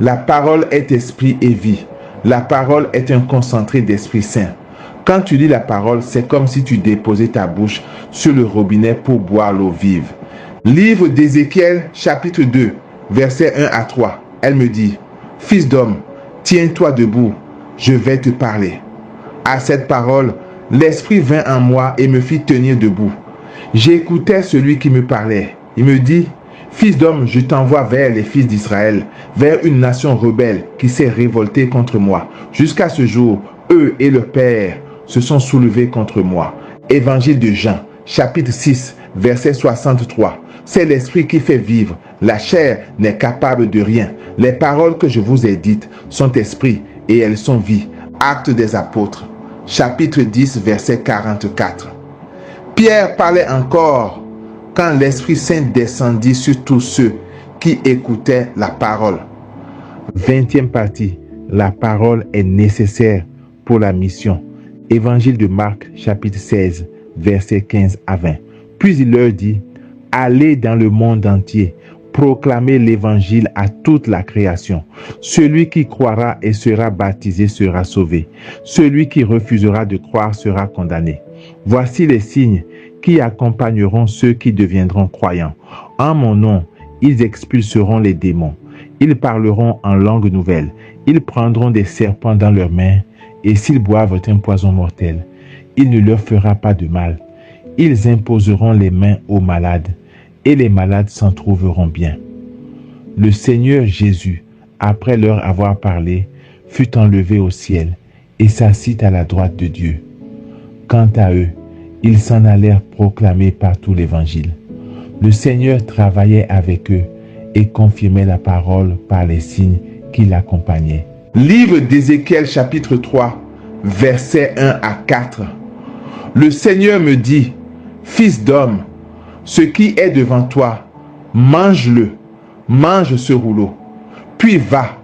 S1: La parole est esprit et vie. La parole est un concentré d'Esprit Saint. Quand tu lis la parole, c'est comme si tu déposais ta bouche sur le robinet pour boire l'eau vive. Livre d'Ézéchiel, chapitre 2, versets 1 à 3. Elle me dit, « Fils d'homme, tiens-toi debout, je vais te parler. » À cette parole, l'Esprit vint en moi et me fit tenir debout. J'écoutais celui qui me parlait. Il me dit, « Fils d'homme, je t'envoie vers les fils d'Israël, vers une nation rebelle qui s'est révoltée contre moi. Jusqu'à ce jour, eux et leur père se sont soulevés contre moi. Évangile de Jean, chapitre 6, verset 63. C'est l'esprit qui fait vivre. La chair n'est capable de rien. Les paroles que je vous ai dites sont esprit et elles sont vie. Actes des apôtres, chapitre 10, verset 44. Pierre parlait encore quand l'Esprit Saint descendit sur tous ceux qui écoutaient la parole. 20e partie. La parole est nécessaire pour la mission. Évangile de Marc, chapitre 16, versets 15 à 20. Puis il leur dit, « Allez dans le monde entier, proclamez l'évangile à toute la création. Celui qui croira et sera baptisé sera sauvé. Celui qui refusera de croire sera condamné. Voici les signes qui accompagneront ceux qui deviendront croyants. En mon nom, ils expulseront les démons. Ils parleront en langue nouvelle. Ils prendront des serpents dans leurs mains. Et s'ils boivent un poison mortel, il ne leur fera pas de mal. Ils imposeront les mains aux malades, et les malades s'en trouveront bien. » Le Seigneur Jésus, après leur avoir parlé, fut enlevé au ciel et s'assit à la droite de Dieu. Quant à eux, ils s'en allèrent proclamer partout l'Évangile. Le Seigneur travaillait avec eux et confirmait la parole par les signes qui l'accompagnaient. Livre d'Ézéchiel chapitre 3, versets 1 à 4. Le Seigneur me dit, « Fils d'homme, ce qui est devant toi, mange-le, mange ce rouleau, puis va,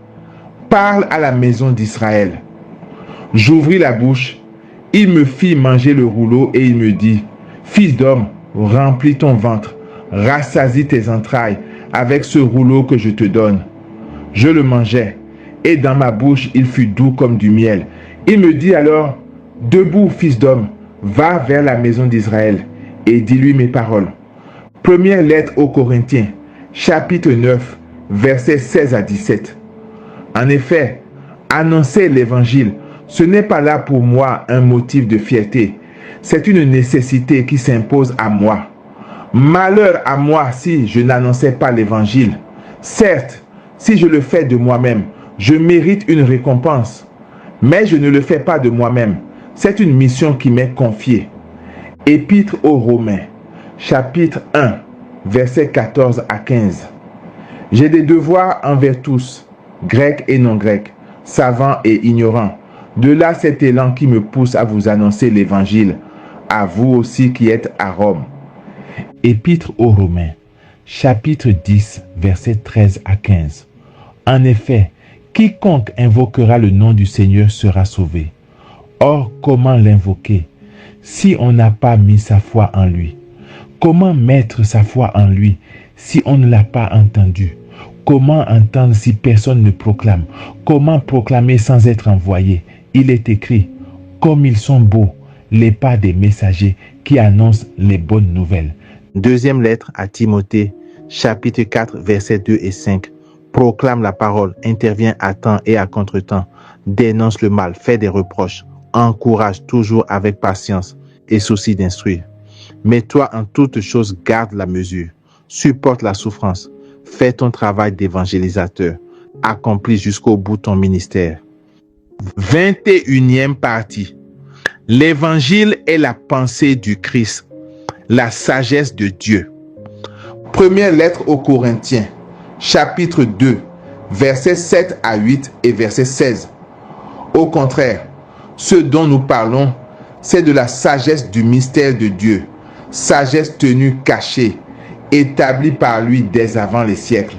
S1: parle à la maison d'Israël. » J'ouvris la bouche, il me fit manger le rouleau et il me dit, « Fils d'homme, remplis ton ventre, rassasie tes entrailles avec ce rouleau que je te donne. » Je le mangeai, et dans ma bouche il fut doux comme du miel. Il me dit alors, « Debout, fils d'homme, va vers la maison d'Israël et dis-lui mes paroles. » Première lettre aux Corinthiens, chapitre 9, versets 16 à 17. En effet, annoncer l'évangile, ce n'est pas là pour moi un motif de fierté. C'est une nécessité qui s'impose à moi. Malheur à moi si je n'annonçais pas l'évangile. Certes, si je le fais de moi-même, je mérite une récompense. Mais je ne le fais pas de moi-même. C'est une mission qui m'est confiée. Épître aux Romains, chapitre 1, versets 14 à 15. J'ai des devoirs envers tous, grecs et non grecs, savants et ignorants. De là cet élan qui me pousse à vous annoncer l'évangile, à vous aussi qui êtes à Rome. Épître aux Romains, chapitre 10, versets 13 à 15. En effet, quiconque invoquera le nom du Seigneur sera sauvé. Or, comment l'invoquer si on n'a pas mis sa foi en lui? Comment mettre sa foi en lui si on ne l'a pas entendu? Comment entendre si personne ne proclame? Comment proclamer sans être envoyé? Il est écrit, comme ils sont beaux, les pas des messagers qui annoncent les bonnes nouvelles. Deuxième lettre à Timothée, chapitre 4, versets 2 et 5. Proclame la parole, intervient à temps et à contre-temps, dénonce le mal, fait des reproches, encourage toujours avec patience et souci d'instruire. Mais toi, en toutes choses, garde la mesure, supporte la souffrance, fais ton travail d'évangélisateur, accomplis jusqu'au bout ton ministère. 21e partie. L'évangile est la pensée du Christ, la sagesse de Dieu. Première lettre aux Corinthiens, chapitre 2, versets 7 à 8 et verset 16. Au contraire, ce dont nous parlons, c'est de la sagesse du mystère de Dieu, sagesse tenue cachée, établie par lui dès avant les siècles,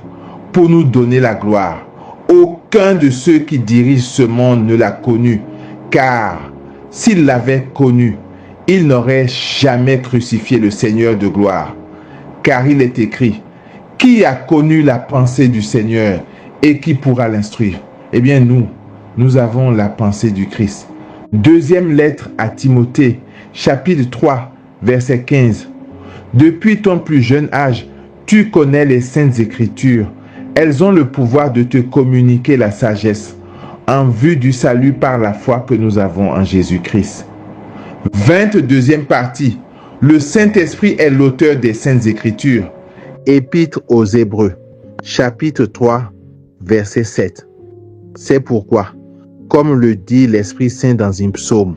S1: pour nous donner la gloire. Aucun de ceux qui dirigent ce monde ne l'a connu, car s'il l'avait connu, il n'aurait jamais crucifié le Seigneur de gloire. Car il est écrit, « Qui a connu la pensée du Seigneur et qui pourra l'instruire ?» Eh bien nous avons la pensée du Christ. Deuxième lettre à Timothée, chapitre 3, verset 15. « Depuis ton plus jeune âge, tu connais les saintes écritures. Elles ont le pouvoir de te communiquer la sagesse en vue du salut par la foi que nous avons en Jésus-Christ. » 22e partie. Le Saint-Esprit est l'auteur des saintes écritures. Épître aux Hébreux, chapitre 3, verset 7. C'est pourquoi, comme le dit l'Esprit Saint dans un psaume.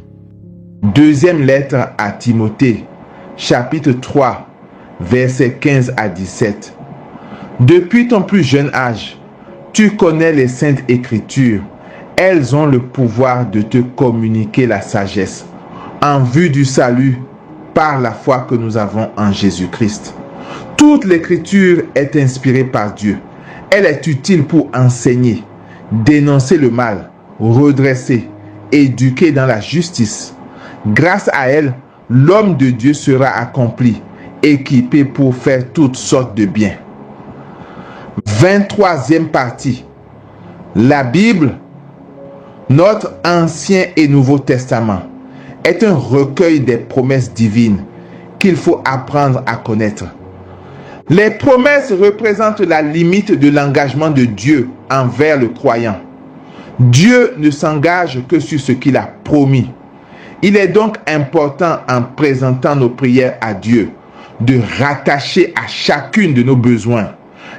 S1: Deuxième lettre à Timothée, chapitre 3, versets 15 à 17. Depuis ton plus jeune âge, tu connais les saintes écritures. Elles ont le pouvoir de te communiquer la sagesse en vue du salut par la foi que nous avons en Jésus-Christ. Toute l'écriture est inspirée par Dieu. Elle est utile pour enseigner, dénoncer le mal, redresser, éduquer dans la justice. Grâce à elle, l'homme de Dieu sera accompli, équipé pour faire toutes sortes de biens. 23e partie. La Bible, notre Ancien et Nouveau Testament, est un recueil des promesses divines qu'il faut apprendre à connaître. Les promesses représentent la limite de l'engagement de Dieu envers le croyant. Dieu ne s'engage que sur ce qu'il a promis. Il est donc important, en présentant nos prières à Dieu, de rattacher à chacune de nos besoins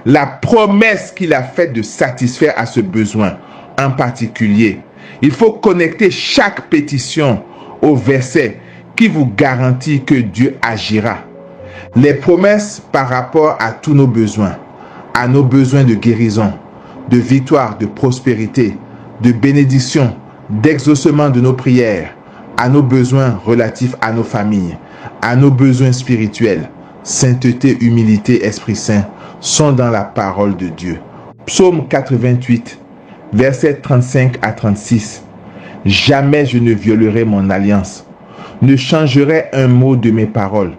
S1: la promesse qu'il a faite de satisfaire à ce besoin en particulier. Il faut connecter chaque pétition au verset qui vous garantit que Dieu agira. Les promesses par rapport à tous nos besoins, à nos besoins de guérison, de victoire, de prospérité, de bénédiction, d'exaucement de nos prières, à nos besoins relatifs à nos familles, à nos besoins spirituels, sainteté, humilité, Esprit Saint, sont dans la parole de Dieu. Psaume 88, versets 35 à 36. Jamais je ne violerai mon alliance, ne changerai un mot de mes paroles.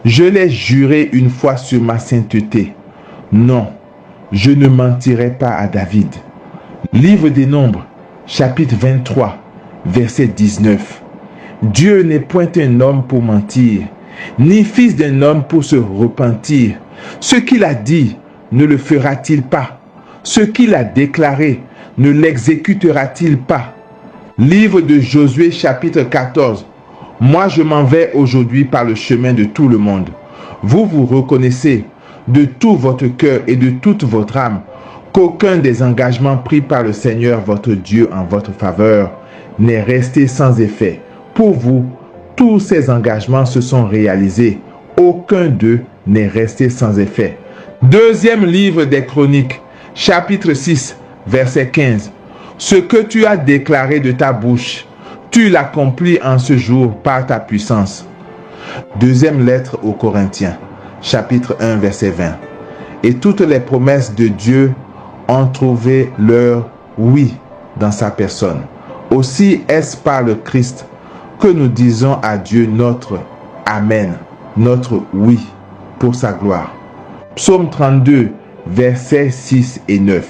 S1: Je l'ai juré une fois sur ma sainteté. Non, je ne mentirai pas à David. Livre des Nombres, chapitre 23, verset 19. Dieu n'est point un homme pour mentir, ni fils d'un homme pour se repentir. Ce qu'il a dit, ne le fera-t-il pas? Ce qu'il a déclaré, ne l'exécutera-t-il pas? Livre de Josué, chapitre 14. Moi, je m'en vais aujourd'hui par le chemin de tout le monde. Vous vous reconnaissez de tout votre cœur et de toute votre âme qu'aucun des engagements pris par le Seigneur votre Dieu en votre faveur n'est resté sans effet. Pour vous, tous ces engagements se sont réalisés. Aucun d'eux n'est resté sans effet. Deuxième livre des Chroniques, chapitre 6, verset 15. Ce que tu as déclaré de ta bouche, tu l'accomplis en ce jour par ta puissance. Deuxième lettre aux Corinthiens, chapitre 1, verset 20. Et toutes les promesses de Dieu ont trouvé leur oui dans sa personne. Aussi est-ce par le Christ que nous disons à Dieu notre Amen, notre oui pour sa gloire. Psaume 32, versets 6 et 9.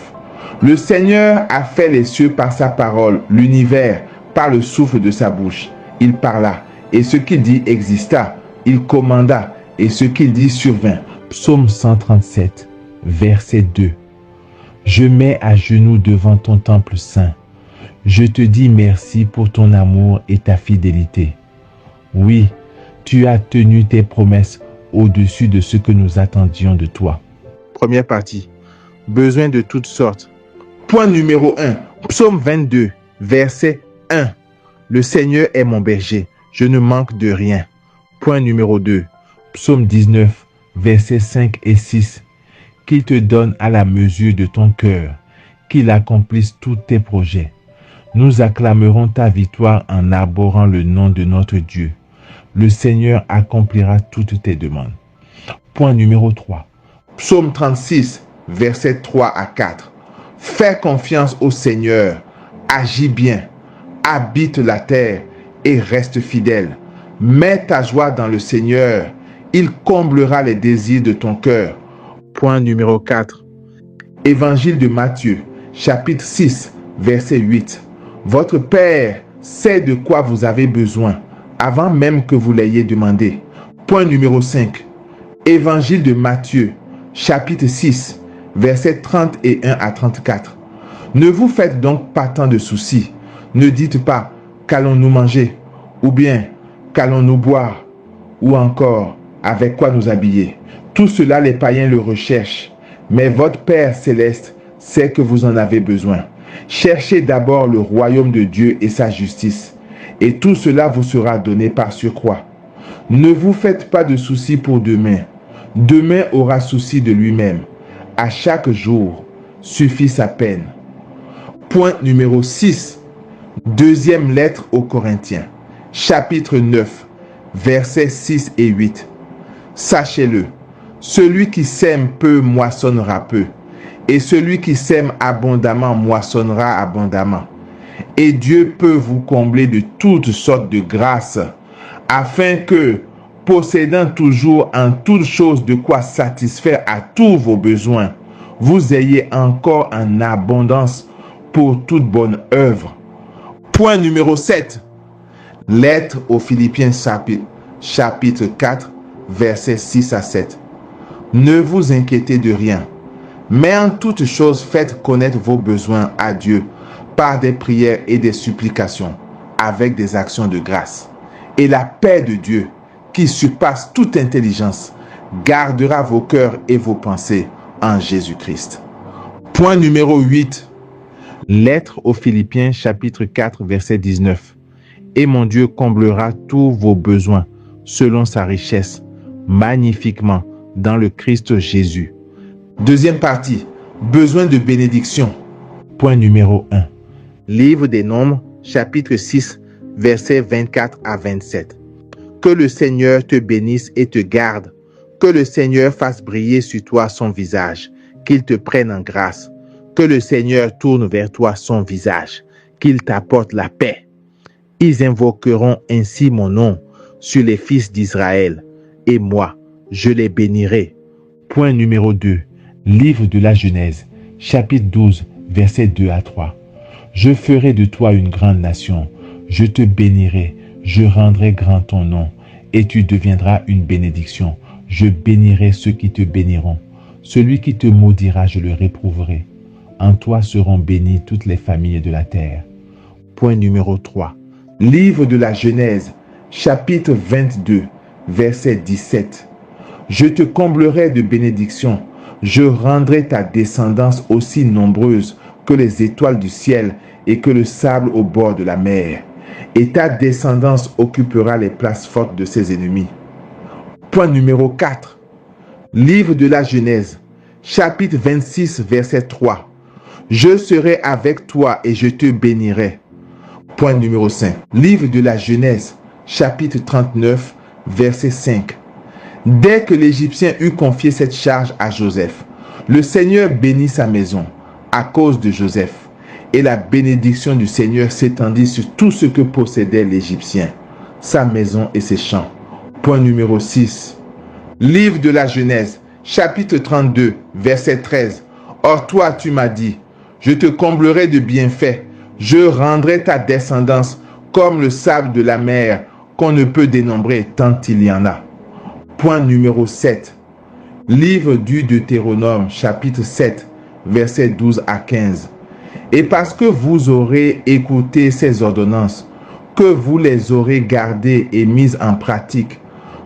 S1: Le Seigneur a fait les cieux par sa parole, l'univers par le souffle de sa bouche. Il parla, et ce qu'il dit exista. Il commanda, et ce qu'il dit survint.
S2: Psaume 137, verset 2. Je mets à genoux devant ton temple saint. Je te dis merci pour ton amour et ta fidélité. Oui, tu as tenu tes promesses au-dessus de ce que nous attendions de toi.
S1: Première partie. Besoin de toutes sortes. Point numéro 1. Psaume 22, verset 1. Le Seigneur est mon berger. Je ne manque de rien. Point numéro 2.
S2: Psaume 19, versets 5 et 6. Qu'il te donne à la mesure de ton cœur, qu'il accomplisse tous tes projets. Nous acclamerons ta victoire en arborant le nom de notre Dieu. Le Seigneur accomplira toutes tes demandes. Point numéro 3.
S1: Psaume 36, versets 3 à 4. Fais confiance au Seigneur, agis bien, habite la terre et reste fidèle. Mets ta joie dans le Seigneur, il comblera les désirs de ton cœur. Point numéro 4. Évangile de Matthieu, chapitre 6, verset 8. Votre Père sait de quoi vous avez besoin, avant même que vous l'ayez demandé. Point numéro 5. Évangile de Matthieu, chapitre 6, versets 31 à 34. Ne vous faites donc pas tant de soucis. Ne dites pas, qu'allons-nous manger? Ou bien, qu'allons-nous boire? Ou encore, avec quoi nous habiller. Tout cela, les païens le recherchent. Mais votre Père céleste sait que vous en avez besoin. Cherchez d'abord le royaume de Dieu et sa justice, et tout cela vous sera donné par surcroît. Ne vous faites pas de soucis pour demain. Demain aura souci de lui-même. À chaque jour suffit sa peine. Point numéro 6. Deuxième lettre aux Corinthiens, chapitre 9, versets 6 et 8. Sachez-le, celui qui sème peu moissonnera peu, et celui qui sème abondamment moissonnera abondamment. Et Dieu peut vous combler de toutes sortes de grâces, afin que, possédant toujours en toutes choses de quoi satisfaire à tous vos besoins, vous ayez encore en abondance pour toute bonne œuvre. Point numéro 7. Lettre aux Philippiens chapitre 4, versets 6 à 7. Ne vous inquiétez de rien, mais en toutes choses faites connaître vos besoins à Dieu par des prières et des supplications, avec des actions de grâce. Et la paix de Dieu, qui surpasse toute intelligence, gardera vos cœurs et vos pensées en Jésus-Christ. Point numéro 8. Lettre aux Philippiens chapitre 4 verset 19. Et mon Dieu comblera tous vos besoins selon sa richesse, magnifiquement dans le Christ Jésus. Deuxième partie, besoin de bénédiction. Point numéro 1. Livre des Nombres chapitre 6 versets 24 à 27. Que le Seigneur te bénisse et te garde. Que le Seigneur fasse briller sur toi son visage, qu'il te prenne en grâce. Que le Seigneur tourne vers toi son visage, qu'il t'apporte la paix. Ils invoqueront ainsi mon nom sur les fils d'Israël, et moi, je les bénirai. Point numéro 2. Livre de la Genèse, chapitre 12, versets 2 à 3. Je ferai de toi une grande nation, je te bénirai, je rendrai grand ton nom, et tu deviendras une bénédiction. Je bénirai ceux qui te béniront. Celui qui te maudira, je le réprouverai. En toi seront bénies toutes les familles de la terre. Point numéro 3. Livre de la Genèse, chapitre 22, verset 17. Je te comblerai de bénédictions. Je rendrai ta descendance aussi nombreuse que les étoiles du ciel et que le sable au bord de la mer. Et ta descendance occupera les places fortes de ses ennemis. Point numéro 4. Livre de la Genèse, chapitre 26, verset 3. Je serai avec toi et je te bénirai. Point numéro 5. Livre de la Genèse, chapitre 39, verset 5. Dès que l'Égyptien eut confié cette charge à Joseph, le Seigneur bénit sa maison à cause de Joseph. Et la bénédiction du Seigneur s'étendit sur tout ce que possédait l'Égyptien, sa maison et ses champs. Point numéro 6. Livre de la Genèse, chapitre 32, verset 13. Or toi, tu m'as dit, je te comblerai de bienfaits, je rendrai ta descendance comme le sable de la mer, qu'on ne peut dénombrer tant il y en a. Point numéro 7. Livre du Deutéronome, chapitre 7, versets 12 à 15. Et parce que vous aurez écouté ces ordonnances, que vous les aurez gardées et mises en pratique,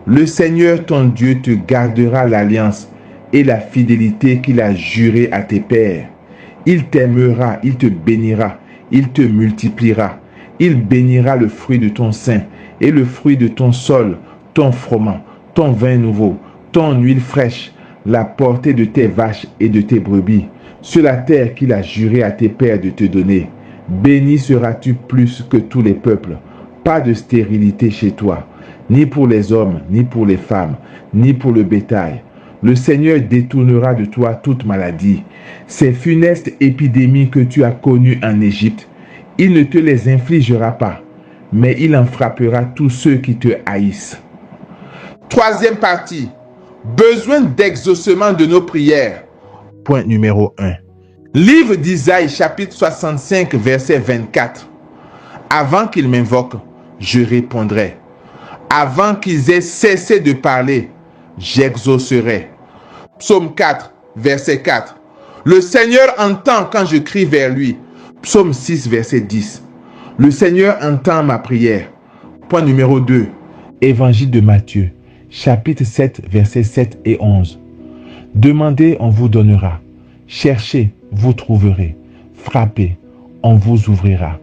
S1: le Seigneur ton Dieu te gardera l'alliance et la fidélité qu'il a jurée à tes pères. Il t'aimera, il te bénira, il te multipliera. Il bénira le fruit de ton sein et le fruit de ton sol, ton froment, ton vin nouveau, ton huile fraîche, la portée de tes vaches et de tes brebis, sur la terre qu'il a juré à tes pères de te donner. Béni seras-tu plus que tous les peuples. Pas de stérilité chez toi, ni pour les hommes, ni pour les femmes, ni pour le bétail. Le Seigneur détournera de toi toute maladie. Ces funestes épidémies que tu as connues en Égypte, il ne te les infligera pas, mais il en frappera tous ceux qui te haïssent. Troisième partie, besoin d'exaucement de nos prières. Point numéro 1. Livre d'Isaïe, chapitre 65, verset 24. Avant qu'ils m'invoquent, je répondrai. Avant qu'ils aient cessé de parler, j'exaucerai. Psaume 4, verset 4. Le Seigneur entend quand je crie vers lui. Psaume 6, verset 10. Le Seigneur entend ma prière. Point numéro 2. Évangile de Matthieu,
S2: chapitre 7, versets 7 et 11. Demandez, on vous donnera. Cherchez, vous trouverez. Frappez, on vous ouvrira.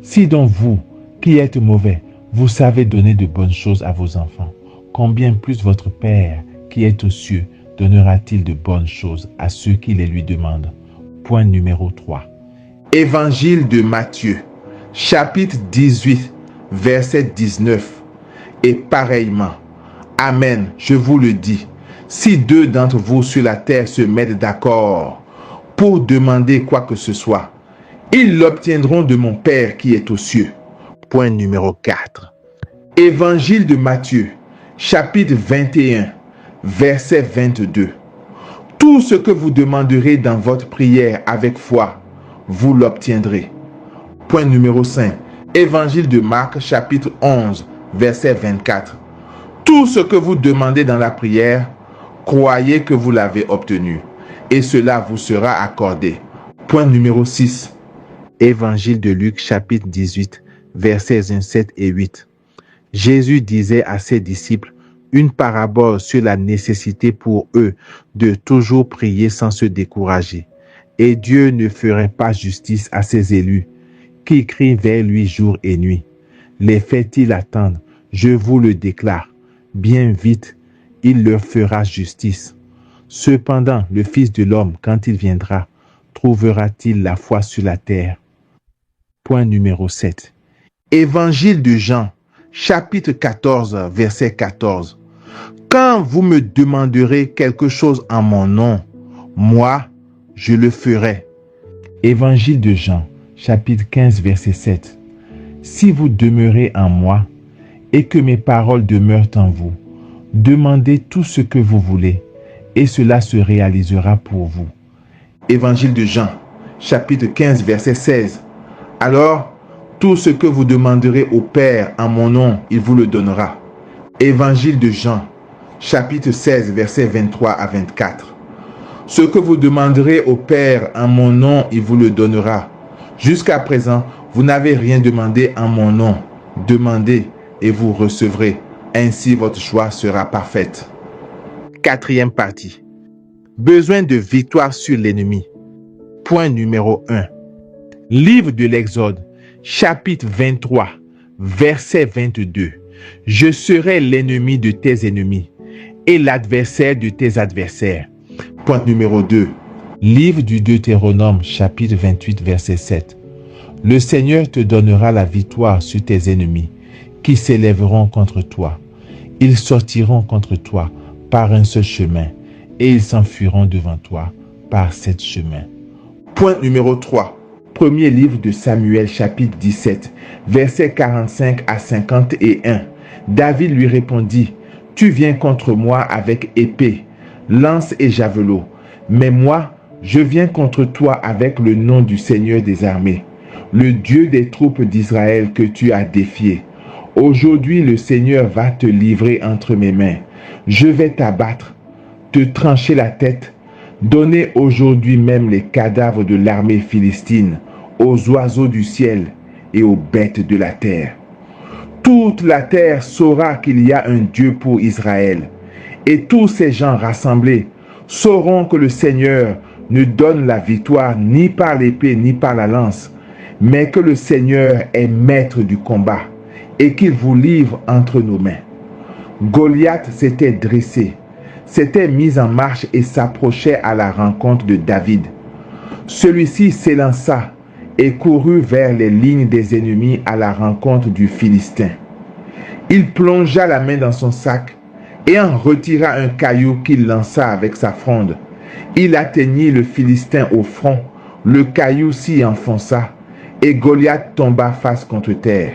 S2: Si donc vous, qui êtes mauvais, vous savez donner de bonnes choses à vos enfants, combien plus votre Père, qui est aux cieux, donnera-t-il de bonnes choses à ceux qui les lui demandent? Point numéro 3.
S1: Évangile de Matthieu, chapitre 18, verset 19. Et pareillement, Amen, je vous le dis, si deux d'entre vous sur la terre se mettent d'accord pour demander quoi que ce soit, ils l'obtiendront de mon Père qui est aux cieux. Point numéro 4. Évangile de Matthieu, chapitre 21, verset 22. Tout ce que vous demanderez dans votre prière avec foi, vous l'obtiendrez. Point numéro 5. Évangile de Marc, chapitre 11, verset 24. Tout ce que vous demandez dans la prière, croyez que vous l'avez obtenu, et cela vous sera accordé. Point numéro 6. Évangile de Luc, chapitre 18, versets 7 et 8. Jésus disait à ses disciples une parabole sur la nécessité pour eux de toujours prier sans se décourager. Et Dieu ne ferait pas justice à ses élus, qui crient vers lui jour et nuit. Les fait-il attendre? Je vous le déclare, bien vite, il leur fera justice. Cependant, le Fils de l'homme, quand il viendra, trouvera-t-il la foi sur la terre? Point numéro 7. Évangile de Jean, chapitre 14, verset 14. Quand vous me demanderez quelque chose en mon nom, moi, je le ferai.
S2: Évangile de Jean, chapitre 15, verset 7. Si vous demeurez en moi et que mes paroles demeurent en vous, demandez tout ce que vous voulez et cela se réalisera pour vous.
S1: Évangile de Jean, chapitre 15, verset 16. Alors, tout ce que vous demanderez au Père en mon nom, il vous le donnera. Évangile de Jean, chapitre 16, versets 23 à 24. Ce que vous demanderez au Père en mon nom, il vous le donnera. Jusqu'à présent, vous n'avez rien demandé en mon nom. Demandez et vous recevrez. Ainsi, votre joie sera parfaite. Quatrième partie. Besoin de victoire sur l'ennemi. Point numéro 1. Livre de l'Exode, chapitre 23, verset 22. Je serai l'ennemi de tes ennemis et l'adversaire de tes adversaires. Point numéro 2.
S2: Livre du Deutéronome, chapitre 28, verset 7. Le Seigneur te donnera la victoire sur tes ennemis qui s'élèveront contre toi. Ils sortiront contre toi par un seul chemin et ils s'enfuiront devant toi par 7 chemins.
S1: Point numéro 3. Premier livre de Samuel, chapitre 17, versets 45 à 51. David lui répondit, « Tu viens contre moi avec épée, lance et javelot, mais moi, je viens contre toi avec le nom du Seigneur des armées, le Dieu des troupes d'Israël que tu as défié. Aujourd'hui, le Seigneur va te livrer entre mes mains. Je vais t'abattre, te trancher la tête, donner aujourd'hui même les cadavres de l'armée philistine aux oiseaux du ciel et aux bêtes de la terre. Toute la terre saura qu'il y a un Dieu pour Israël, et tous ces gens rassemblés sauront que le Seigneur ne donne la victoire ni par l'épée ni par la lance, mais que le Seigneur est maître du combat et qu'il vous livre entre nos mains. » Goliath s'était dressé, s'était mis en marche et s'approchait à la rencontre de David. Celui-ci s'élança et courut vers les lignes des ennemis à la rencontre du Philistin. Il plongea la main dans son sac et en retira un caillou qu'il lança avec sa fronde. Il atteignit le Philistin au front, le caillou s'y enfonça et Goliath tomba face contre terre.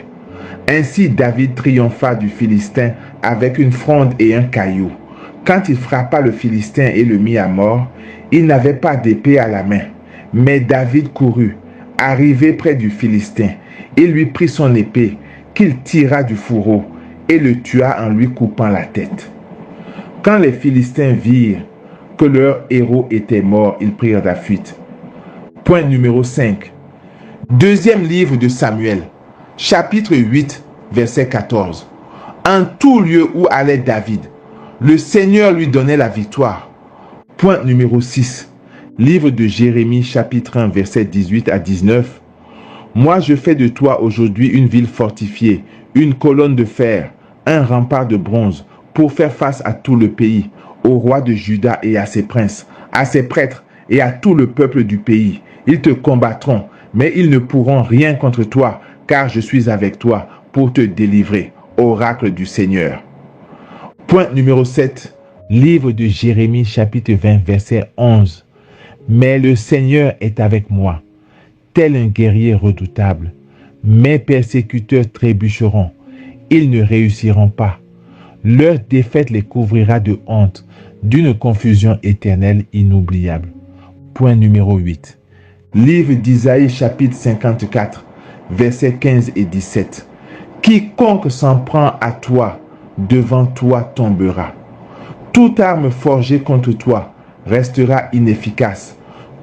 S1: Ainsi David triompha du Philistin avec une fronde et un caillou. Quand il frappa le Philistin et le mit à mort, il n'avait pas d'épée à la main. Mais David courut, arrivé près du Philistin, il lui prit son épée, qu'il tira du fourreau, et le tua en lui coupant la tête. Quand les Philistins virent que leur héros était mort, ils prirent la fuite. Point numéro 5. Deuxième livre de Samuel, chapitre 8, verset 14. En tout lieu où allait David, Le Seigneur lui donnait la victoire. Point numéro 6. Livre de Jérémie, chapitre 1, versets 18 à 19. Moi, je fais de toi aujourd'hui une ville fortifiée, une colonne de fer, un rempart de bronze, pour faire face à tout le pays, au roi de Juda et à ses princes, à ses prêtres et à tout le peuple du pays. Ils te combattront, mais ils ne pourront rien contre toi, car je suis avec toi pour te délivrer. Oracle du Seigneur. Point numéro 7.
S2: Livre de Jérémie, chapitre 20, verset 11. Mais le Seigneur est avec moi, tel un guerrier redoutable. Mes persécuteurs trébucheront, ils ne réussiront pas. Leur défaite les couvrira de honte, d'une confusion éternelle inoubliable. Point numéro 8.
S1: Livre d'Isaïe, chapitre 54, versets 15 et 17. Quiconque s'en prend à toi, devant toi tombera. Toute arme forgée contre toi restera inefficace.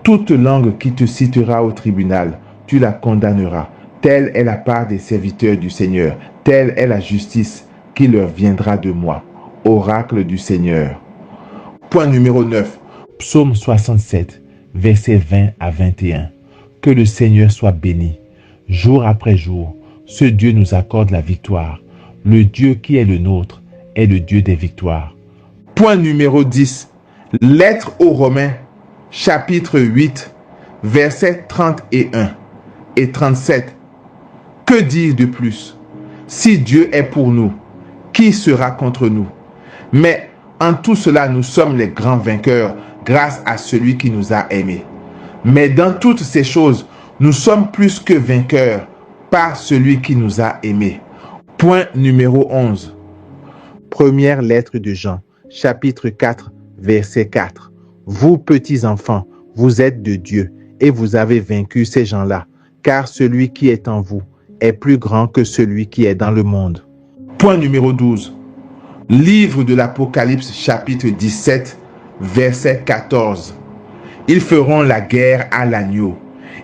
S1: Toute langue qui te citera au tribunal, tu la condamneras. Telle est la part des serviteurs du Seigneur. Telle est la justice qui leur viendra de moi. Oracle du Seigneur. Point numéro 9.
S2: Psaume 67, versets 20 à 21. Que le Seigneur soit béni. Jour après jour, ce Dieu nous accorde la victoire. Le Dieu qui est le nôtre est le Dieu des victoires.
S1: Point numéro 10. Lettre aux Romains, chapitre 8, versets 31 et 37. Que dire de plus? Si Dieu est pour nous, qui sera contre nous? Mais en tout cela, nous sommes les grands vainqueurs grâce à celui qui nous a aimés. Mais dans toutes ces choses, nous sommes plus que vainqueurs par celui qui nous a aimés. Point numéro 11.
S2: Première lettre de Jean, chapitre 4, verset 4. Vous, petits enfants, vous êtes de Dieu et vous avez vaincu ces gens-là, car celui qui est en vous est plus grand que celui qui est dans le monde.
S1: Point numéro 12. Livre de l'Apocalypse, chapitre 17, verset 14. Ils feront la guerre à l'agneau,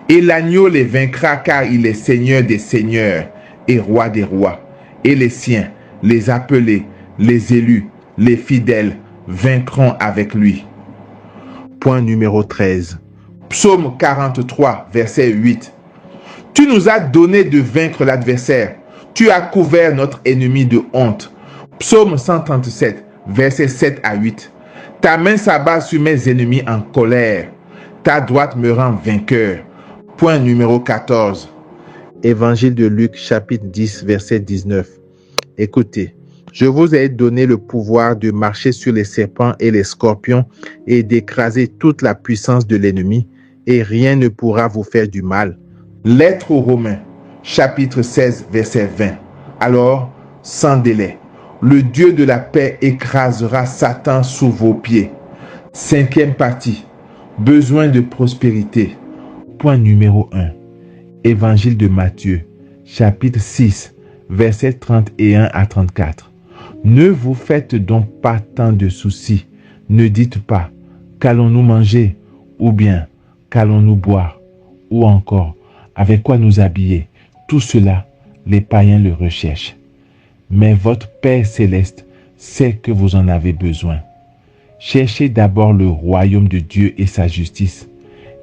S1: et l'agneau les vaincra car il est Seigneur des seigneurs et Roi des rois. Et les siens, les appelés, les élus, les fidèles vaincront avec lui.
S2: Point numéro 13.
S1: Psaume 43, verset 8. Tu nous as donné de vaincre l'adversaire. Tu as couvert notre ennemi de honte. Psaume 137, verset 7 à 8. Ta main s'abat sur mes ennemis en colère. Ta droite me rend vainqueur. Point numéro 14.
S2: Évangile de Luc, chapitre 10, verset 19. Écoutez, je vous ai donné le pouvoir de marcher sur les serpents et les scorpions et d'écraser toute la puissance de l'ennemi, et rien ne pourra vous faire du mal.
S1: Lettre aux Romains, chapitre 16, verset 20. Alors, sans délai, le Dieu de la paix écrasera Satan sous vos pieds. Cinquième partie. Besoin de prospérité.
S2: Point numéro 1. Évangile de Matthieu, chapitre 6, versets 31 à 34. Ne vous faites donc pas tant de soucis. Ne dites pas, qu'allons-nous manger? Ou bien, qu'allons-nous boire? Ou encore, avec quoi nous habiller? Tout cela, les païens le recherchent. Mais votre Père céleste sait que vous en avez besoin. Cherchez d'abord le royaume de Dieu et sa justice,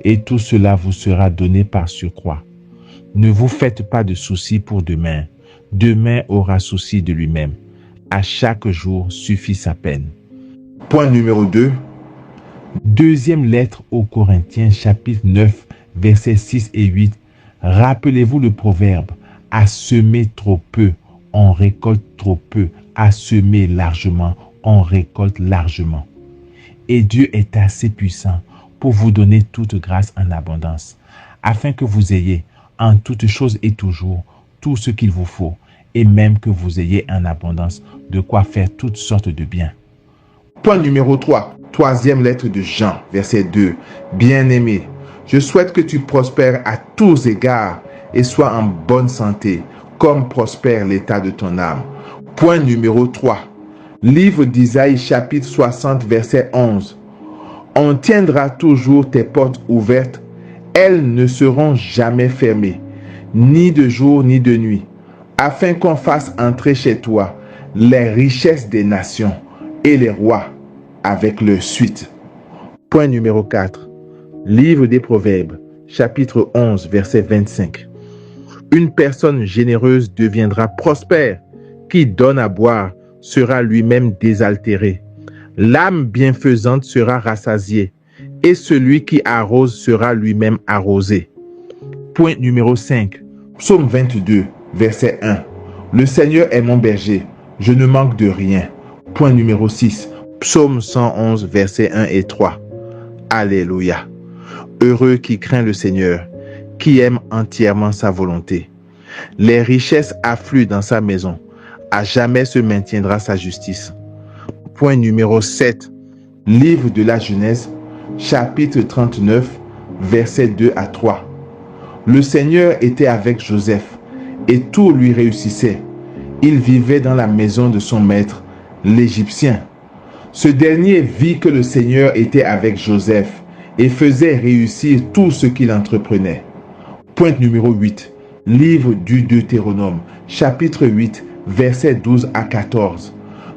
S2: et tout cela vous sera donné par surcroît. Ne vous faites pas de soucis pour demain. Demain aura souci de lui-même. À chaque jour suffit sa peine.
S1: Point numéro 2.
S2: Deuxième lettre aux Corinthiens, chapitre 9, versets 6 et 8. Rappelez-vous le proverbe, à semer trop peu, on récolte trop peu, à semer largement, on récolte largement. Et Dieu est assez puissant pour vous donner toute grâce en abondance, afin que vous ayez en toutes choses et toujours tout ce qu'il vous faut, et même que vous ayez en abondance de quoi faire toutes sortes de biens.
S1: Point numéro 3. Troisième lettre de Jean, verset 2. Bien-aimé, je souhaite que tu prospères à tous égards et sois en bonne santé, comme prospère l'état de ton âme. Point numéro 3. Livre d'Isaïe, chapitre 60, verset 11. On tiendra toujours tes portes ouvertes, elles ne seront jamais fermées, ni de jour ni de nuit, afin qu'on fasse entrer chez toi les richesses des nations, et les rois avec leur suite. Point numéro 4. Livre des Proverbes, chapitre 11, verset 25. Une personne généreuse deviendra prospère. Qui donne à boire sera lui-même désaltéré. L'âme bienfaisante sera rassasiée, et celui qui arrose sera lui-même arrosé. Point numéro 5. Psaume 22, verset 1. Le Seigneur est mon berger, je ne manque de rien. Point numéro 6. Psaume 111, verset 1 et 3. Alléluia. Heureux qui craint le Seigneur, qui aime entièrement sa volonté. Les richesses affluent dans sa maison. À jamais se maintiendra sa justice. Point numéro 7. Livre de la Genèse, chapitre 39, versets 2 à 3. Le Seigneur était avec Joseph, et tout lui réussissait. Il vivait dans la maison de son maître, l'Égyptien. Ce dernier vit que le Seigneur était avec Joseph et faisait réussir tout ce qu'il entreprenait. Point numéro 8. Livre du Deutéronome, chapitre 8, versets 12 à 14.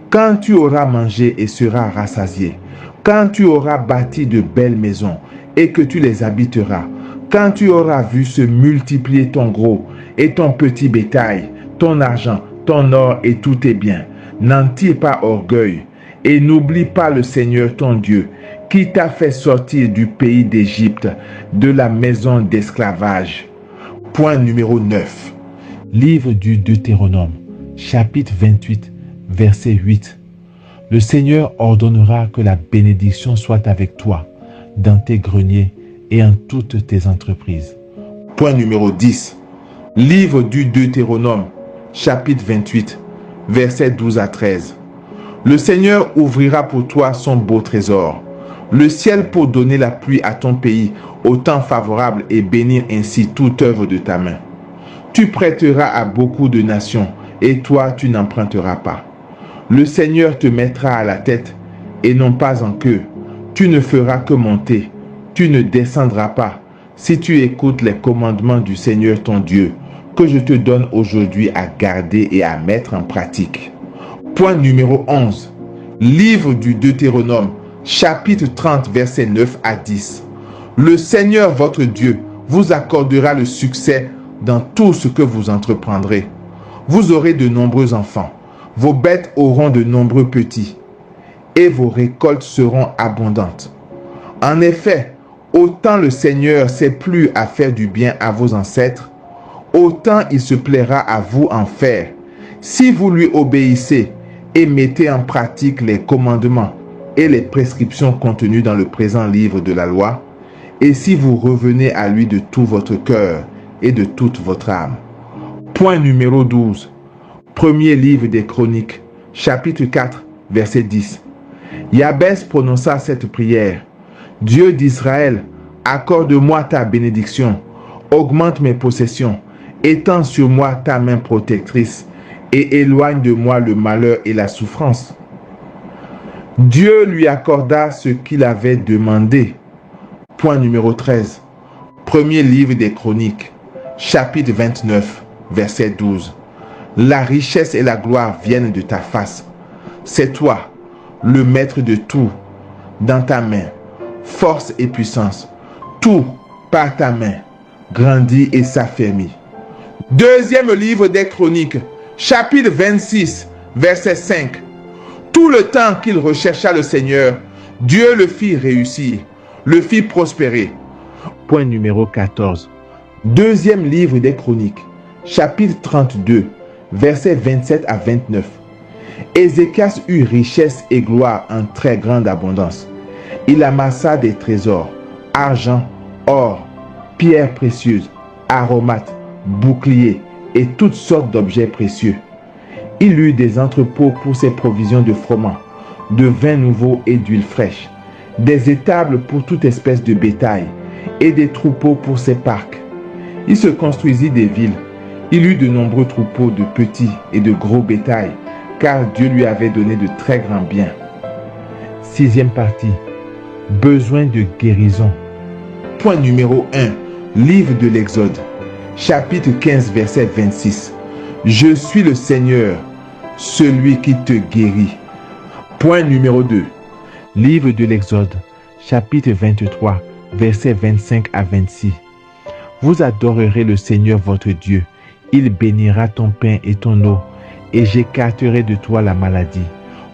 S1: Quand tu auras mangé et seras rassasié, quand tu auras bâti de belles maisons et que tu les habiteras, quand tu auras vu se multiplier ton gros et ton petit bétail, ton argent, ton or et tous tes biens, n'en tire pas orgueil et n'oublie pas le Seigneur ton Dieu qui t'a fait sortir du pays d'Égypte, de la maison d'esclavage. Point numéro 9.
S2: Livre du Deutéronome, chapitre 28, verset 8. Le Seigneur ordonnera que la bénédiction soit avec toi, dans tes greniers et en toutes tes entreprises.
S1: Point numéro 10. Livre du Deutéronome, chapitre 28, versets 12 à 13. Le Seigneur ouvrira pour toi son beau trésor, le ciel pour donner la pluie à ton pays au temps favorable et bénir ainsi toute œuvre de ta main. Tu prêteras à beaucoup de nations et toi tu n'emprunteras pas. Le Seigneur te mettra à la tête et non pas en queue. Tu ne feras que monter, tu ne descendras pas, si tu écoutes les commandements du Seigneur ton Dieu, que je te donne aujourd'hui à garder et à mettre en pratique. Point numéro 11. Livre du Deutéronome, chapitre 30, versets 9 à 10. Le Seigneur votre Dieu vous accordera le succès dans tout ce que vous entreprendrez. Vous aurez de nombreux enfants, vos bêtes auront de nombreux petits, et vos récoltes seront abondantes. En effet, autant le Seigneur s'est plu à faire du bien à vos ancêtres, autant il se plaira à vous en faire, si vous lui obéissez et mettez en pratique les commandements et les prescriptions contenues dans le présent livre de la loi, et si vous revenez à lui de tout votre cœur et de toute votre âme. Point numéro 12. Premier livre des Chroniques, chapitre 4, verset 10. Jabez prononça cette prière. Dieu d'Israël, accorde-moi ta bénédiction, augmente mes possessions, étends sur moi ta main protectrice et éloigne de moi le malheur et la souffrance. Dieu lui accorda ce qu'il avait demandé. Point numéro 13. Premier livre des Chroniques, chapitre 29, verset 12. La richesse et la gloire viennent de ta face. C'est toi, le maître de tout, dans ta main, force et puissance. Tout par ta main grandit et s'affermit. Deuxième livre des Chroniques, chapitre 26, verset 5. Tout le temps qu'il rechercha le Seigneur, Dieu le fit réussir, le fit prospérer. Point numéro 14. Deuxième livre des Chroniques, chapitre 32, versets 27 à 29. Ézéchias eut richesse et gloire en très grande abondance. Il amassa des trésors, argent, or, pierres précieuses, aromates, boucliers et toutes sortes d'objets précieux. Il eut des entrepôts pour ses provisions de froment, de vin nouveau et d'huile fraîche, des étables pour toute espèce de bétail et des troupeaux pour ses parcs. Il se construisit des villes. Il eut de nombreux troupeaux de petits et de gros bétail, car Dieu lui avait donné de très grands biens. Sixième partie. Besoin de guérison. Point numéro 1. Livre de l'Exode. Chapitre 15, verset 26. Je suis le Seigneur, celui qui te guérit. Point numéro 2.
S2: Livre de l'Exode, chapitre 23, versets 25 à 26. Vous adorerez le Seigneur votre Dieu. Il bénira ton pain et ton eau, et j'écarterai de toi la maladie.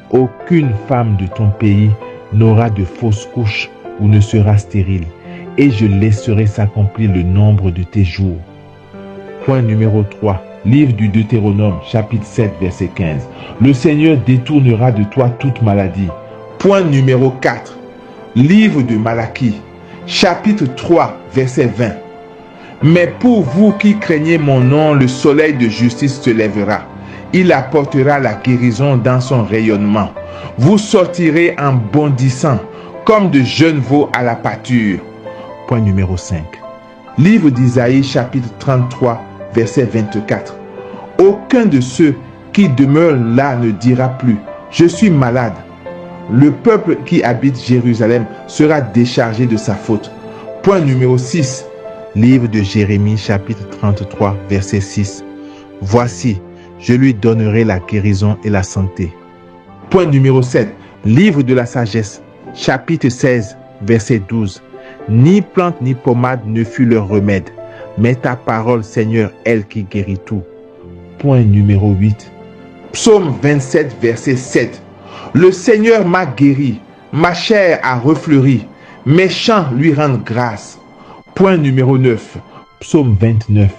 S2: Aucune femme de ton pays n'aura de fausses couches ou ne sera stérile, et je laisserai s'accomplir le nombre de tes jours. Point numéro 3. Livre du Deutéronome, chapitre 7, verset 15. Le Seigneur détournera de toi toute maladie.
S1: Point numéro 4. Livre de Malachie, chapitre 3, verset 20. Mais pour vous qui craignez mon nom, le soleil de justice se lèvera. Il apportera la guérison dans son rayonnement. Vous sortirez en bondissant, comme de jeunes veaux à la pâture.
S2: Point numéro 5.
S1: Livre d'Isaïe, chapitre 33, verset 24. Aucun de ceux qui demeurent là ne dira plus « Je suis malade ». Le peuple qui habite Jérusalem sera déchargé de sa faute. Point numéro 6.
S2: Livre de Jérémie, chapitre 33, verset 6. Voici, je lui donnerai la guérison et la santé.
S1: Point numéro 7.
S2: Livre de la sagesse, chapitre 16, verset 12. Ni plante ni pommade ne fut leur remède, mais ta parole, Seigneur, elle qui guérit tout. Point numéro 8.
S1: Psaume 27, verset 7. Le Seigneur m'a guéri, ma chair a refleuri, mes chants lui rendent grâce. Point numéro 9.
S2: Psaume 29,